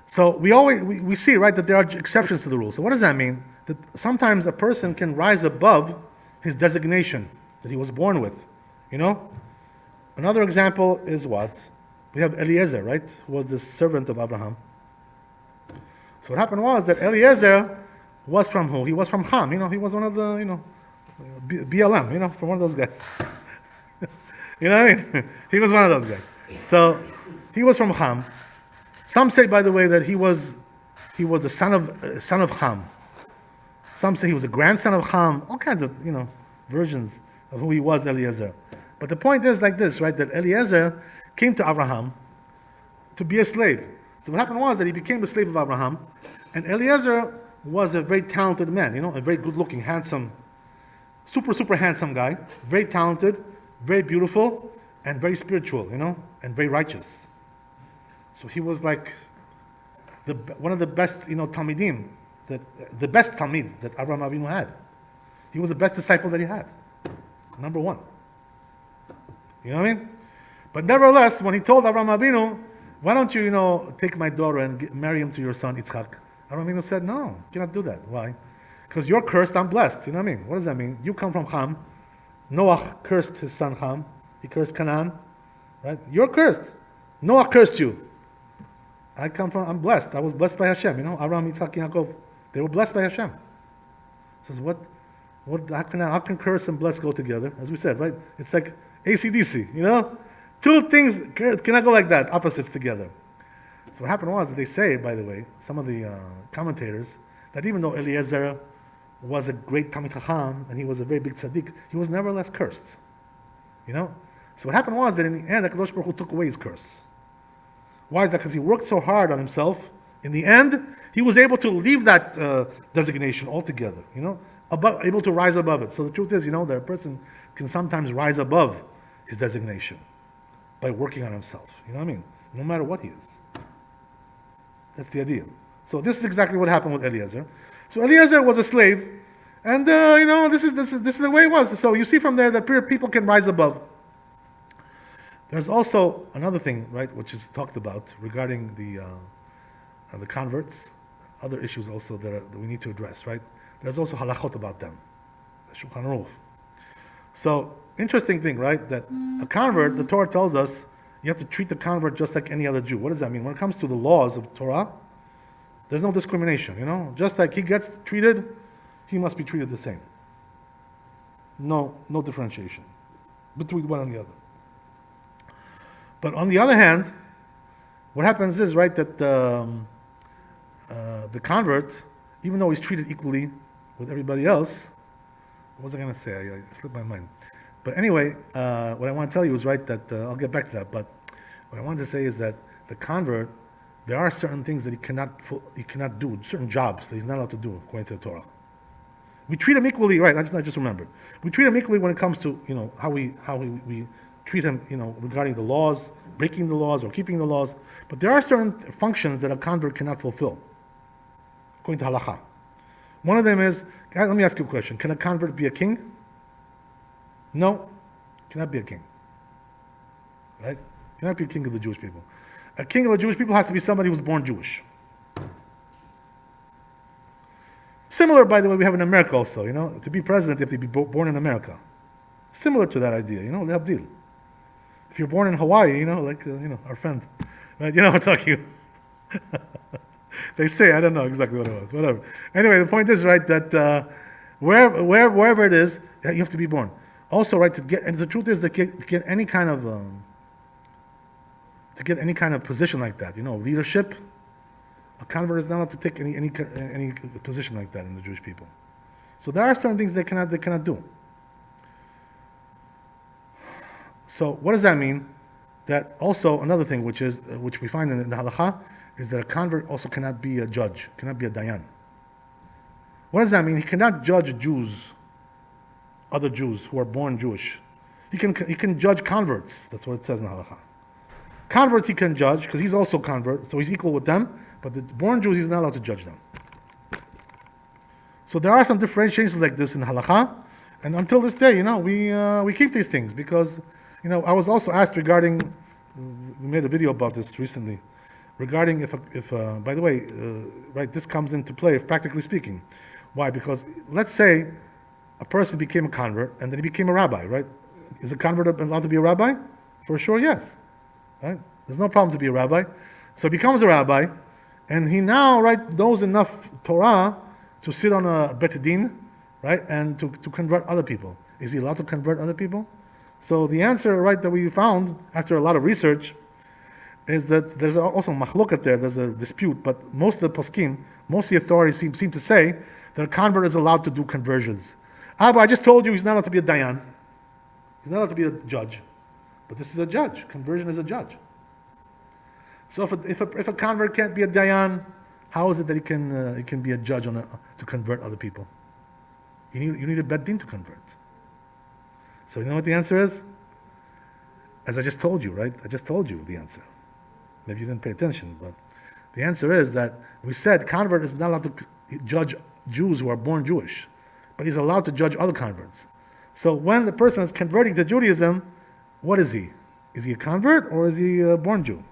So we see, right, that there are exceptions to the rule. So what does that mean? That sometimes a person can rise above his designation that he was born with. Another example is what? We have Eliezer, right, who was the servant of Abraham. So what happened was that Eliezer was from who? He was from Ham. He was one of the, BLM, from one of those guys. You know what I mean? He was one of those guys. So he was from Ham. Some say, by the way, that he was the son of Ham. Some say he was a grandson of Ham. All kinds of versions of who he was, Eliezer. But the point is like this, right? That Eliezer came to Abraham to be a slave. So what happened was that he became a slave of Abraham, and Eliezer was a very talented man. A very good-looking, handsome, super handsome guy. Very talented, very beautiful, and very spiritual. And very righteous. So he was like one of the best, Talmidim, the best Talmid that Avraham Avinu had. He was the best disciple that he had. Number one. You know what I mean? But nevertheless, when he told Avraham Avinu, why don't you, take my daughter and marry him to your son Yitzchak? Avraham Avinu said, no, you cannot do that. Why? Because you're cursed, I'm blessed. You know what I mean? What does that mean? You come from Ham. Noah cursed his son Ham. He cursed Canaan. Right? You're cursed. Noah cursed you. I'm blessed. I was blessed by Hashem. Avraham, Yitzchak, Yaakov, they were blessed by Hashem. Says how can curse and bless go together? As we said, right? It's like AC/DC, Two things cannot go like that, opposites together. So what happened was that they say, by the way, some of the commentators, that even though Eliezer was a great Talmid Chacham and he was a very big tzaddik, he was nevertheless cursed. So what happened was that in the end, the Kadosh Baruch Hu took away his curse. Why is that? Because he worked so hard on himself. In the end, he was able to leave that designation altogether. Able to rise above it. So the truth is, that a person can sometimes rise above his designation by working on himself. You know what I mean? No matter what he is. That's the idea. So this is exactly what happened with Eliezer. So Eliezer was a slave, and this is the way it was. So you see from there that people can rise above. There's also another thing, right, which is talked about regarding the converts. Other issues also that we need to address, right? There's also halachot about them, the Shulchan Aruch. So interesting thing, right? That a convert, the Torah tells us, you have to treat the convert just like any other Jew. What does that mean? When it comes to the laws of Torah, there's no discrimination. Just like he gets treated, he must be treated the same. No differentiation between one and the other. But on the other hand, what happens is, right, that the convert, even though he's treated equally with everybody else, what was I going to say? I slipped my mind. But anyway, what I want to tell you is, right, that I'll get back to that. But what I wanted to say is that the convert, there are certain things that he cannot do, certain jobs that he's not allowed to do according to the Torah. We treat him equally, right? I just remembered. We treat him equally when it comes to how we treat him, regarding the laws, breaking the laws or keeping the laws. But there are certain functions that a convert cannot fulfill, according to halakha. One of them is, let me ask you a question. Can a convert be a king? No, cannot be a king. Right? Cannot be a king of the Jewish people. A king of the Jewish people has to be somebody who's born Jewish. Similar, by the way, we have in America also, to be president, you have to be born in America. Similar to that idea, lehabdil. If you're born in Hawaii, like, our friend, right? You know what I'm talking about. They say, I don't know exactly what it was, whatever. Anyway, the point is, right, that wherever it is, you have to be born. Also, right, and the truth is that to get any kind of position like that, leadership, a convert is not allowed to take any position like that in the Jewish people. So there are certain things they cannot do. So what does that mean? That also another thing which we find in the halakha is that a convert also cannot be a judge, cannot be a dayan. What does that mean? He cannot judge Jews, other Jews who are born Jewish. He can judge converts. That's what it says in the halakha. Converts he can judge because he's also convert, so he's equal with them. But the born Jews, he's not allowed to judge them. So there are some differentiations like this in halakha, and until this day, we keep these things because, I was also asked regarding. We made a video about this recently, regarding if by the way, right, this comes into play, practically speaking. Why? Because let's say a person became a convert and then he became a rabbi, right? Is a convert allowed to be a rabbi? For sure, yes. Right? There's no problem to be a rabbi. So he becomes a rabbi, and he now, right, knows enough Torah to sit on a bet din, right, and to convert other people. Is he allowed to convert other people? So the answer, right, that we found after a lot of research is that there's also machloket there. There's a dispute, but most of the poskim, most of the authorities seem to say that a convert is allowed to do conversions. But I just told you he's not allowed to be a dayan. He's not allowed to be a judge. But this is a judge. Conversion is a judge. So if a convert can't be a dayan, how is it that he can be a judge to convert other people? You need a bet din to convert. So you know what the answer is? As I just told you, right? I just told you the answer. Maybe you didn't pay attention, but the answer is that we said convert is not allowed to judge Jews who are born Jewish, but he's allowed to judge other converts. So when the person is converting to Judaism, what is he? Is he a convert or is he a born Jew?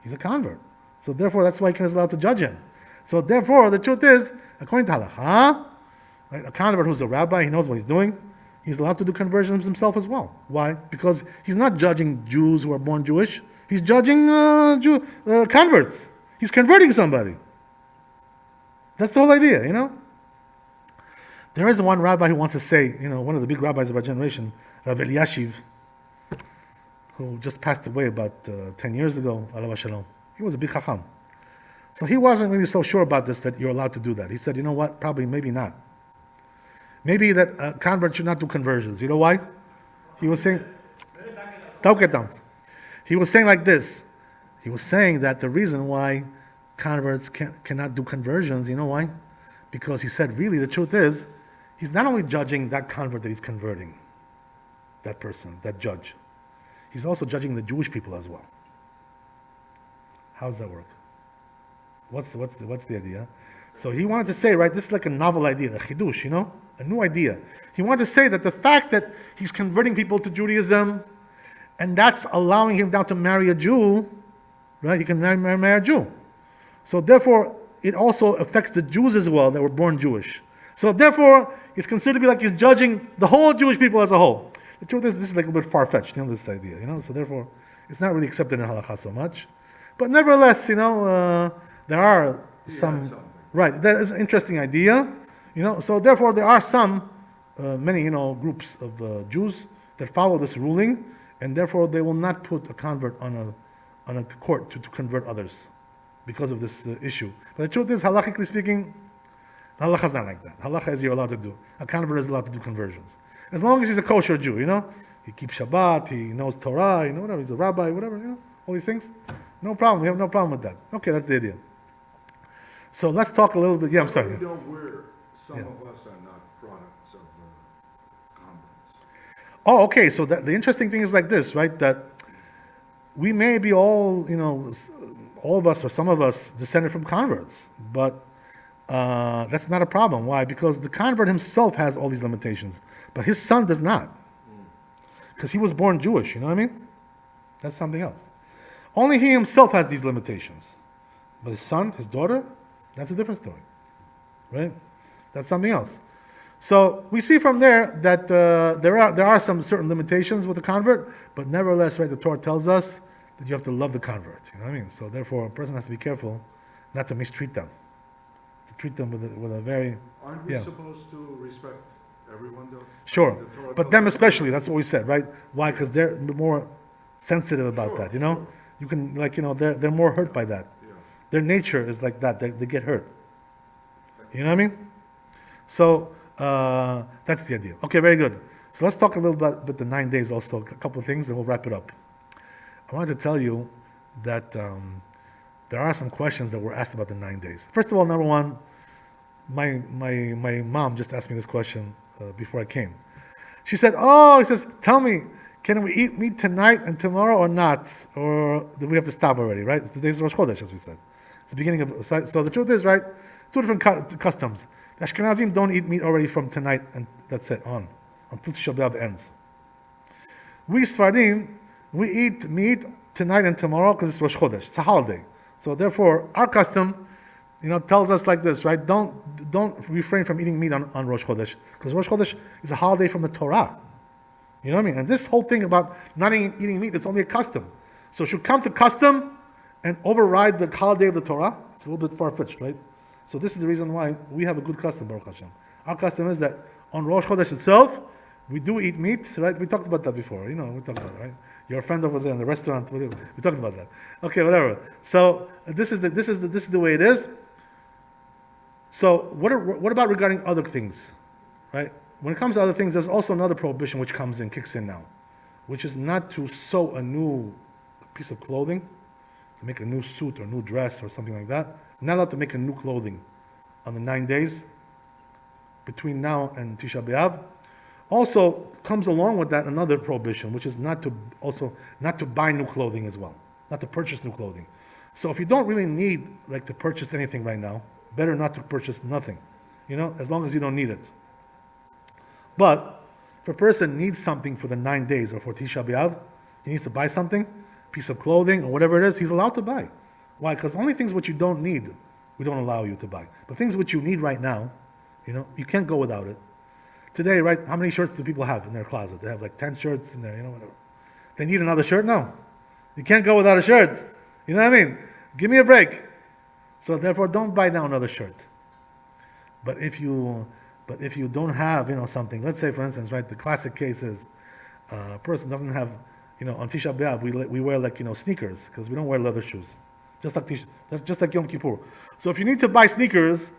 He's a convert. So therefore, that's why he is allowed to judge him. So therefore, the truth is, according to halakha, right, a convert who's a rabbi, he knows what he's doing, he's allowed to do conversions himself as well. Why? Because he's not judging Jews who are born Jewish. He's judging converts. He's converting somebody. That's the whole idea, There is one rabbi who wants to say, one of the big rabbis of our generation, Rabbi Eliashiv, who just passed away about 10 years ago, alav shalom. He was a big chacham. So he wasn't really so sure about this, that you're allowed to do that. He said, you know what, probably, maybe not. Maybe that a convert should not do conversions. You know why? He was saying, he was saying like this. He was saying that the reason why converts cannot do conversions, you know why? Because he said, really, the truth is, he's not only judging that convert that he's converting, that person, that judge. He's also judging the Jewish people as well. How does that work? What's the idea? So he wanted to say, right, this is like a novel idea, a chidush, a new idea. He wanted to say that the fact that he's converting people to Judaism, and that's allowing him now to marry a Jew, right? He can marry a Jew. So therefore, it also affects the Jews as well that were born Jewish. So therefore, it's considered to be like he's judging the whole Jewish people as a whole. The truth is, this is like a bit far-fetched, this idea, So therefore, it's not really accepted in halakha so much. But nevertheless, there are some... Right, that is an interesting idea, So therefore, there are some, many, groups of Jews that follow this ruling, and therefore they will not put a convert on a court to convert others because of this issue. But the truth is, halakhically speaking, halacha is not like that. Halacha is you're allowed to do. A convert is allowed to do conversions. As long as he's a kosher Jew, He keeps Shabbat, he knows Torah, whatever, he's a rabbi, whatever, all these things. No problem, we have no problem with that. Okay, that's the idea. So let's talk a little bit, I'm sorry. We know where some of us are not products of converts. Oh, okay, so the interesting thing is like this, right, that we may be all, all of us or some of us descended from converts, but that's not a problem. Why? Because the convert himself has all these limitations, but his son does not. Because he was born Jewish, you know what I mean? That's something else. Only he himself has these limitations. But his son, his daughter, that's a different story. Right? That's something else. So we see from there that there are some certain limitations with the convert, but nevertheless, right, the Torah tells us that you have to love the convert. You know what I mean? So therefore, a person has to be careful not to mistreat them. To treat them with a very... Aren't we supposed to respect everyone, though? Sure, but them especially, that's what we said, right? Why? Because they're more sensitive about that, Sure. You can, they're more hurt by that. Yeah. Their nature is like that, they get hurt. You know what I mean? So, that's the idea. Okay, very good. So let's talk a little bit about the 9 days also, a couple of things, and we'll wrap it up. I wanted to tell you that there are some questions that were asked about the 9 days. First of all, number one, my mom just asked me this question before I came. She said, he says, tell me, can we eat meat tonight and tomorrow or not? Or do we have to stop already, right? It's the days of Rosh Chodesh, as we said. It's the beginning of... So the truth is, right, two different customs. The Ashkenazim don't eat meat already from tonight, and that's it, until Tisha B'Av ends. We Sfardim, we eat meat tonight and tomorrow because it's Rosh Chodesh. It's a holiday. So therefore, our custom, tells us like this, right? Don't refrain from eating meat on Rosh Chodesh, because Rosh Chodesh is a holiday from the Torah. You know what I mean? And this whole thing about not eating meat, it's only a custom. So it should come to custom and override the holiday of the Torah. It's a little bit far-fetched, right? So this is the reason why we have a good custom, Baruch Hashem. Our custom is that on Rosh Chodesh itself, we do eat meat, right? We talked about that before, we talked about it, right? Your friend over there in the restaurant, whatever. We talked about that. Okay, whatever. So this is the way it is. So what about regarding other things, right? When it comes to other things, there's also another prohibition which kicks in now, which is not to sew a new piece of clothing, to make a new suit or new dress or something like that. Not allowed to make a new clothing on the 9 days between now and Tisha B'Av. Also comes along with that another prohibition, which is not to buy new clothing as well, not to purchase new clothing. So if you don't really need to purchase anything right now, better not to purchase nothing, as long as you don't need it. But If a person needs something for the 9 days or for Tisha B'Av, he needs to buy something, piece of clothing or whatever it is, he's allowed to buy. Why? Because only things which you don't need, we don't allow you to buy. But things which you need right now, you can't go without it. Today, right, how many shirts do people have in their closet? They have like 10 shirts in there, whatever. They need another shirt? No. You can't go without a shirt. You know what I mean? Give me a break. So therefore, don't buy now another shirt. But if you don't have, something, let's say for instance, right, the classic case is a person doesn't have, on Tisha B'Av we wear like sneakers because we don't wear leather shoes, just like Yom Kippur. So if you need to buy sneakers,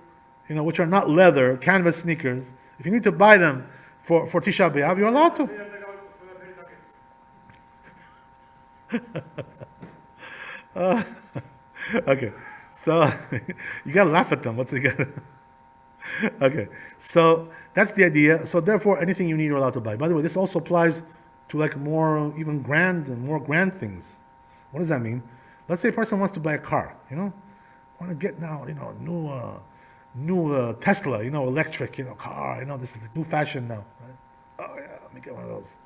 which are not leather, canvas sneakers, if you need to buy them for Tisha B'Av, you're allowed to. Okay, so you gotta laugh at them. What's it got? Okay, so that's the idea. So therefore, anything you need, you're allowed to buy. By the way, this also applies to like more grand things. What does that mean? Let's say a person wants to buy a car. Want to get now, new Tesla, electric, car. This is the new fashion now. Right? Oh yeah, let me get one of those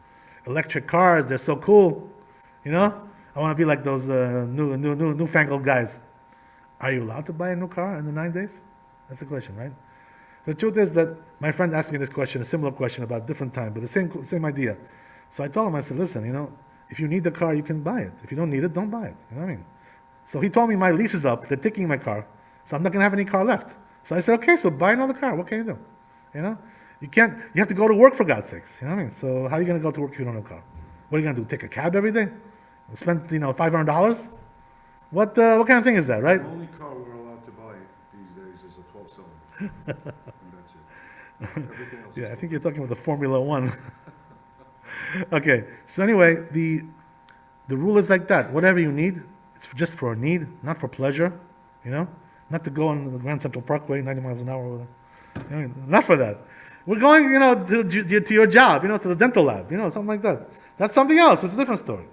electric cars. They're so cool. I want to be like those newfangled guys. Are you allowed to buy a new car in the 9 days? That's the question, right? The truth is that my friend asked me this question, a similar question about a different time, but the same idea. So I told him, I said, listen, if you need the car, you can buy it. If you don't need it, don't buy it. You know what I mean? So he told me my lease is up, they're taking my car, so I'm not going to have any car left. So I said, okay, so buy another car. What can you do? You have to go to work for God's sakes. You know what I mean? So how are you going to go to work if you don't have a car? What are you going to do? Take a cab every day? Spend, $500? What kind of thing is that, right? The only car we're allowed to buy these days is a 12-cylinder. And that's it. Everything else Yeah, I think you're talking about the Formula One. Okay, so anyway, the rule is like that. Whatever you need, it's just for a need, not for pleasure, not to go on the Grand Central Parkway 90 miles an hour. Not for that. We're going, to your job, to the dental lab, something like that. That's something else. It's a different story.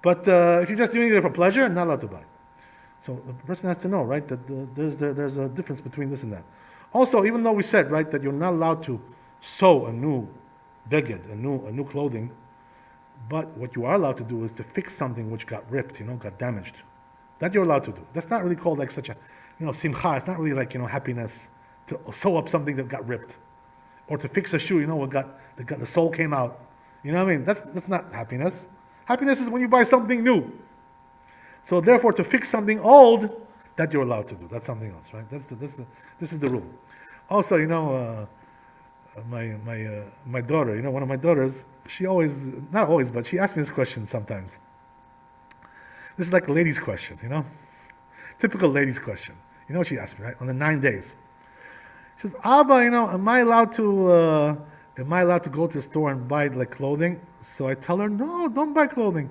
But if you're just doing it for pleasure, not allowed to buy. So the person has to know, right, that there's a difference between this and that. Also, even though we said, right, that you're not allowed to sew a new beged, a new clothing, but what you are allowed to do is to fix something which got ripped, got damaged. That you're allowed to do. That's not really called like such a, simcha. It's not really like, happiness to sew up something that got ripped, or to fix a shoe, the sole came out. You know what I mean? That's not happiness. Happiness is when you buy something new. So therefore, to fix something old, that you're allowed to do. That's something else, right? This is the rule. Also, my daughter, one of my daughters, she always, not always, but she asks me this question sometimes. This is like a lady's question, typical lady's question. You know what she asked me, right? On the 9 days. She says, Abba, am I allowed to go to the store and buy like clothing? So I tell her, no, don't buy clothing.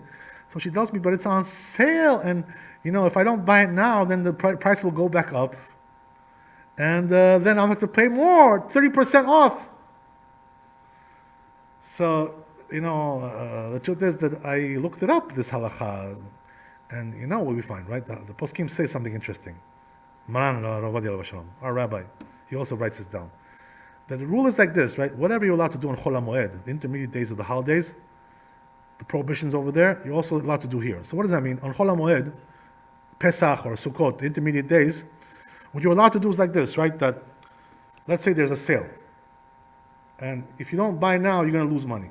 So she tells me, but it's on sale, and if I don't buy it now, then the price will go back up, and then I'll have to pay more, 30% off. So the truth is that I looked it up, this halakha, and what we find, right? The poskim say something interesting. Maran our Rabbi, he also writes this down. That the rule is like this, right? Whatever you're allowed to do on Chol HaMoed, the intermediate days of the holidays, the prohibitions over there, you're also allowed to do here. So what does that mean? On Chol HaMoed, Pesach or Sukkot, the intermediate days, what you're allowed to do is like this, right? That, let's say there's a sale. And if you don't buy now, you're going to lose money.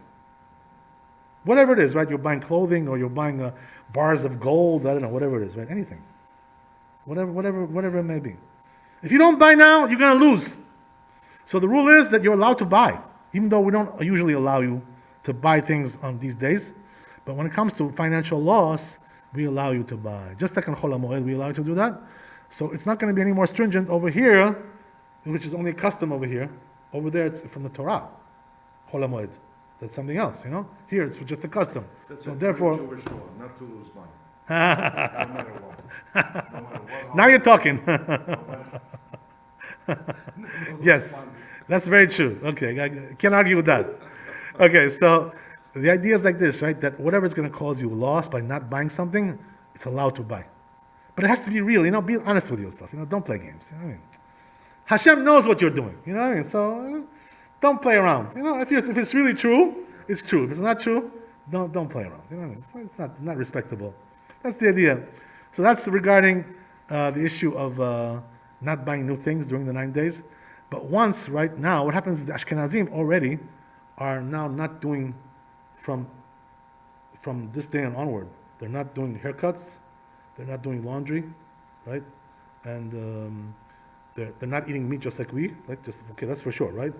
Whatever it is, right? You're buying clothing or you're buying bars of gold, I don't know, whatever it is, right? Anything. Whatever it may be. If you don't buy now, you're going to lose. So the rule is that you're allowed to buy, even though we don't usually allow you to buy things on these days. But when it comes to financial loss, we allow you to buy. Just like on Chol HaMoed, we allow you to do that. So it's not going to be any more stringent over here, which is only a custom over here. Over there, it's from the Torah, Chol HaMoed. That's something else, Here, it's just a custom. That's so it, therefore, Jewish law, not to lose money. No matter what. No matter what. now you're talking. No matter- Yes, that's very true. Okay, I can't argue with that. Okay, so the idea is like this, right? That whatever is going to cause you loss by not buying something, it's allowed to buy. But it has to be real, be honest with yourself. Don't play games. You know what I mean? Hashem knows what you're doing. You know what I mean? So don't play around. If it's really true, it's true. If it's not true, don't play around. You know what I mean? It's not respectable. That's the idea. So that's regarding the issue of not buying new things during the 9 days. But once, right now, what happens is the Ashkenazim already are now not doing from this day and onward. They're not doing haircuts. They're not doing laundry, right? And they're not eating meat just like we. Okay, that's for sure, right?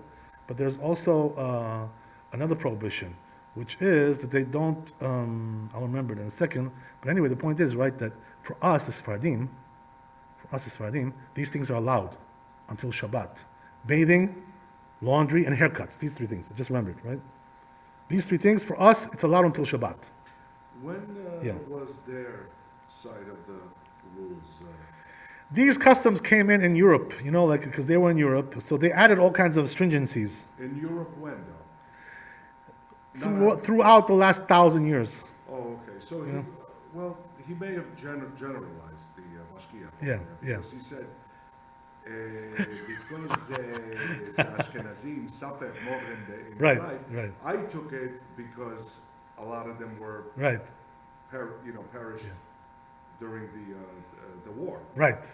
But there's also another prohibition, which is that they don't. I'll remember it in a second. But anyway, the point is, right, that for us as Sephardim, these things are allowed until Shabbat. Bathing, laundry, and haircuts. These three things. Just remember it, right? These three things, for us, it's allowed until Shabbat. When was their side of the rules? These customs came in Europe, because they were in Europe, so they added all kinds of stringencies. In Europe when, though? Throughout the last 1,000 years. Oh, okay. So, he may have generalized the Mashkiach. Yeah. Because he said, because the Ashkenazim suffered more in the Right. I took it because a lot of them were perished during the war. Right.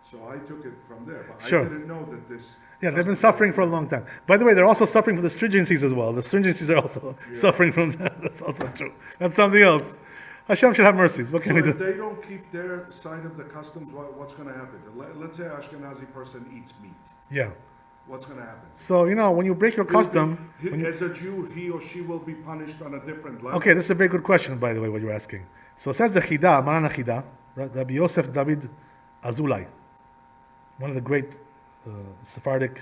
So I took it from there. But Sure. I didn't know that this... Yeah, they've been suffering for a long time. By the way, they're also suffering from the stringencies as well. The stringencies are also suffering from that. That's also true. That's something else. Hashem should have mercies. What can we do? If they don't keep their side of the customs, what's going to happen? Let's say an Ashkenazi person eats meat. Yeah. What's going to happen? So, when you break your custom... As a Jew, he or she will be punished on a different level. Okay, this is a very good question, by the way, what you're asking. So it says the Chida, Maran Chida, Rabbi Yosef David Azulai, one of the great Sephardic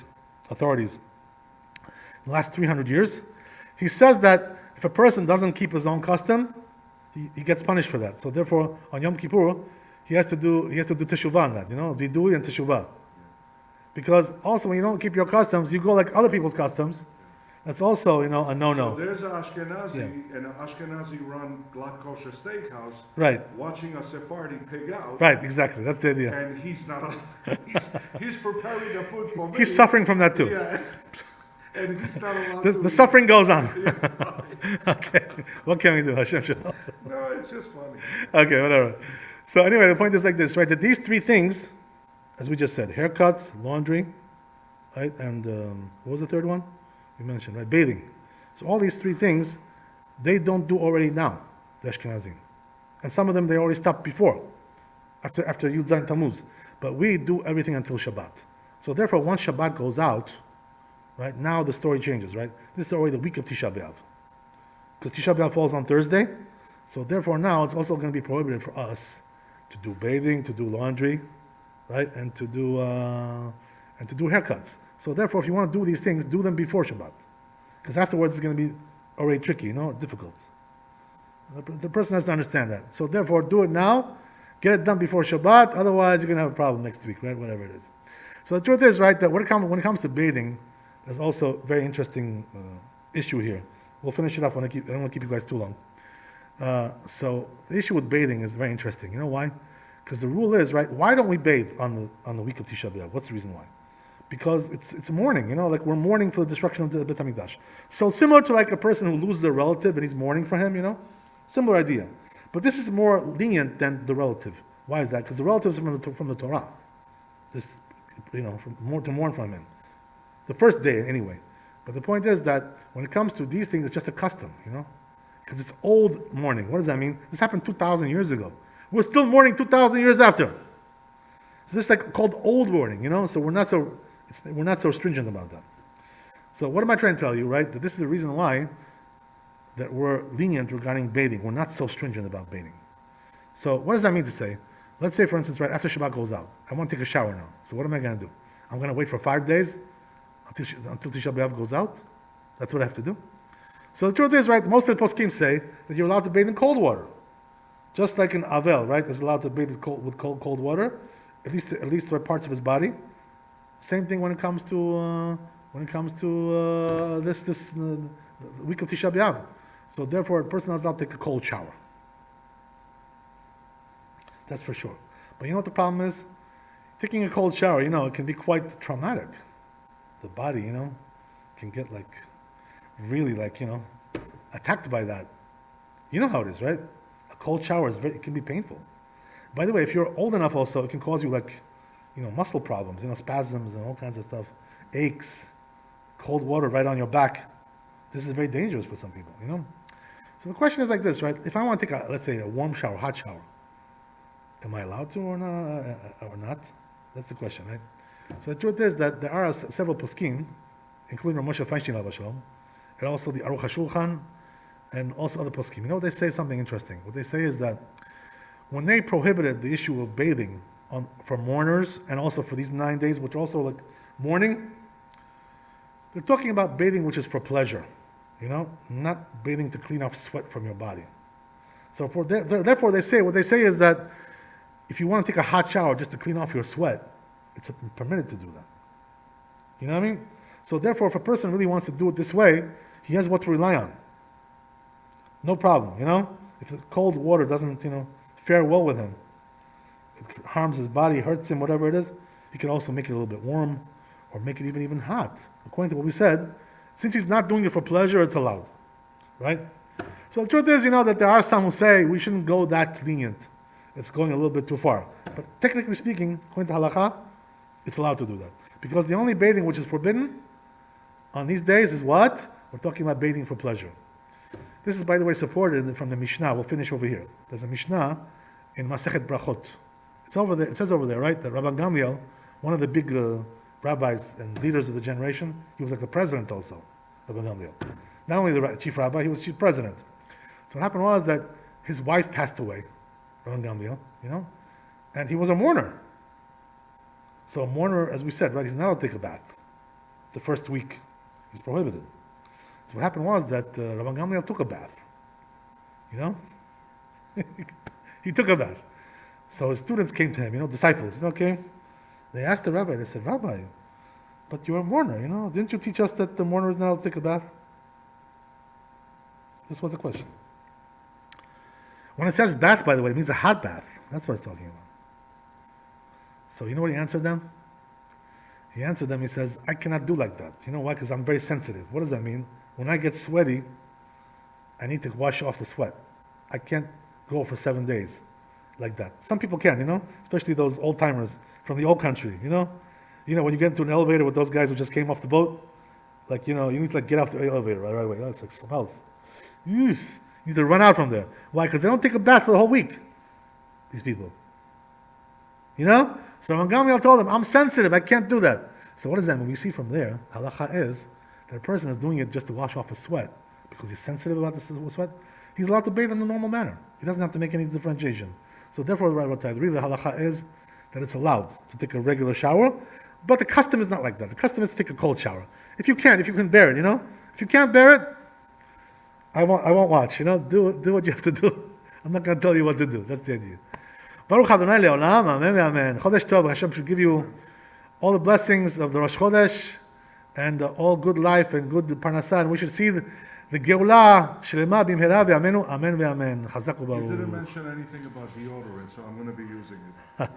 authorities in the last 300 years. He says that if a person doesn't keep his own custom, he gets punished for that. So therefore, on Yom Kippur, he has to do teshuvah on that, vidui and teshuvah. Because also when you don't keep your customs, you go like other people's customs. That's also, a no-no. So there's an Ashkenazi in an Ashkenazi-run Glatt Kosher steakhouse, right, watching a Sephardi pig out. Right, exactly. That's the idea. And he's not. He's preparing the food for me. He's suffering from that too. Yeah. And he's not allowed The suffering goes on. Okay. What can we do? Hashem should help. No, it's just funny. Okay, whatever. So anyway, the point is like this, right? That these three things, as we just said, haircuts, laundry, right? And what was the third one? You mentioned, right? Bathing. So all these three things, they don't do already now, the Ashkenazim. And some of them, they already stopped before, after Yud Zayin Tammuz. But we do everything until Shabbat. So therefore, once Shabbat goes out, right, now the story changes, right? This is already the week of Tisha B'Av. Because Tisha B'Av falls on Thursday. So therefore now it's also going to be prohibited for us to do bathing, to do laundry, right? And to do haircuts. So therefore, if you want to do these things, do them before Shabbat. Because afterwards it's going to be already tricky, difficult. The person has to understand that. So therefore, do it now, get it done before Shabbat, otherwise you're going to have a problem next week, right? Whatever it is. So the truth is, right, that when it comes to bathing, there's also a very interesting issue here. We'll finish it up. I don't want to keep you guys too long. So the issue with bathing is very interesting. You know why? Because the rule is, right, why don't we bathe on the week of Tisha B'Av? What's the reason why? Because it's mourning, like we're mourning for the destruction of the Beit HaMikdash. So similar to like a person who loses a relative and he's mourning for him, similar idea. But this is more lenient than the relative. Why is that? Because the relative is from the Torah. This, to mourn from him. The first day, anyway. But the point is that when it comes to these things, it's just a custom, Because it's old mourning. What does that mean? This happened 2,000 years ago. We're still mourning 2,000 years after. So this is called old mourning, So we're not so stringent about that. So what am I trying to tell you, right? That this is the reason why that we're lenient regarding bathing. We're not so stringent about bathing. So what does that mean to say? Let's say, for instance, right after Shabbat goes out, I want to take a shower now. So what am I going to do? I'm going to wait for 5 days until Tisha B'Av goes out. That's what I have to do. So the truth is, right, most of the poskim say that you're allowed to bathe in cold water. Just like in Avel, right, is allowed to bathe with cold water, at least for parts of his body. Same thing when it comes to this week of Tisha B'Av. So therefore, a person is allowed to take a cold shower. That's for sure. But you know what the problem is? Taking a cold shower, it can be quite traumatic. The body, can get really attacked by that. You know how it is, right? A cold shower it can be painful. By the way, if you're old enough also, it can cause you muscle problems, spasms and all kinds of stuff, aches, cold water right on your back. This is very dangerous for some people, So the question is like this, right? If I want to take let's say a warm shower, hot shower, am I allowed to or not? That's the question, right? So the truth is that there are several poskim, including Rav Moshe Feinstein Alav Shalom, and also the Aruch HaShulchan, and also other poskim. You know what they say? Something interesting. What they say is that when they prohibited the issue of bathing for mourners and also for these 9 days, which are also like mourning, they're talking about bathing which is for pleasure, not bathing to clean off sweat from your body. So therefore they say, what they say is that if you want to take a hot shower just to clean off your sweat, it's permitted to do that. You know what I mean? So therefore, if a person really wants to do it this way, he has what to rely on. No problem, If the cold water doesn't, fare well with him, it harms his body, hurts him, whatever it is, he can also make it a little bit warm or make it even hot. According to what we said, since he's not doing it for pleasure, it's allowed, right? So the truth is, that there are some who say we shouldn't go that lenient. It's going a little bit too far. But technically speaking, according to halakha, it's allowed to do that. Because the only bathing which is forbidden on these days is what? We're talking about bathing for pleasure. This is, by the way, supported from the Mishnah. We'll finish over here. There's a Mishnah in Masechet Brachot. It's over there. It says over there, right, that Rabbi Gamliel, one of the big rabbis and leaders of the generation, he was like the president also, Rabbi Gamliel. Not only the chief rabbi, he was chief president. So what happened was that his wife passed away, Rabbi Gamliel, and he was a mourner. So a mourner, as we said, right, he's not allowed to take a bath. The first week, he's prohibited. So what happened was that Rabbi Gamliel took a bath. He took a bath. So his students came to him, disciples, came. They asked the rabbi, they said, Rabbi, but you're a mourner, didn't you teach us that the mourner is not allowed to take a bath? This was the question. When it says bath, by the way, it means a hot bath. That's what it's talking about. So you know what he answered them? He answered them, he says, I cannot do like that. You know why? Because I'm very sensitive. What does that mean? When I get sweaty, I need to wash off the sweat. I can't go for 7 days like that. Some people can, especially those old timers from the old country, when you get into an elevator with those guys who just came off the boat, you need to get off the elevator right away. It's like smells. You need to run out from there. Why? Because they don't take a bath for the whole week, these people. So when Gamliel told him, I'm sensitive, I can't do that. So what does that mean? We see from there, halacha is that a person is doing it just to wash off his sweat because he's sensitive about the sweat. He's allowed to bathe in a normal manner. He doesn't have to make any differentiation. So therefore, really the halacha is that it's allowed to take a regular shower, but the custom is not like that. The custom is to take a cold shower. If you can bear it, If you can't bear it, I won't watch, Do what you have to do. I'm not going to tell you what to do. That's the idea. Baruch Adonai Leolam, Amen, Amen. Chodesh Tov, Hashem should give you all the blessings of the Rosh Chodesh and all good life and good parnasah. And we should see the Geulah Shlema Bimhera V'Amenu, Amen V'Amen. Chazak u'Baruch. You didn't mention anything about deodorant, so I'm going to be using it.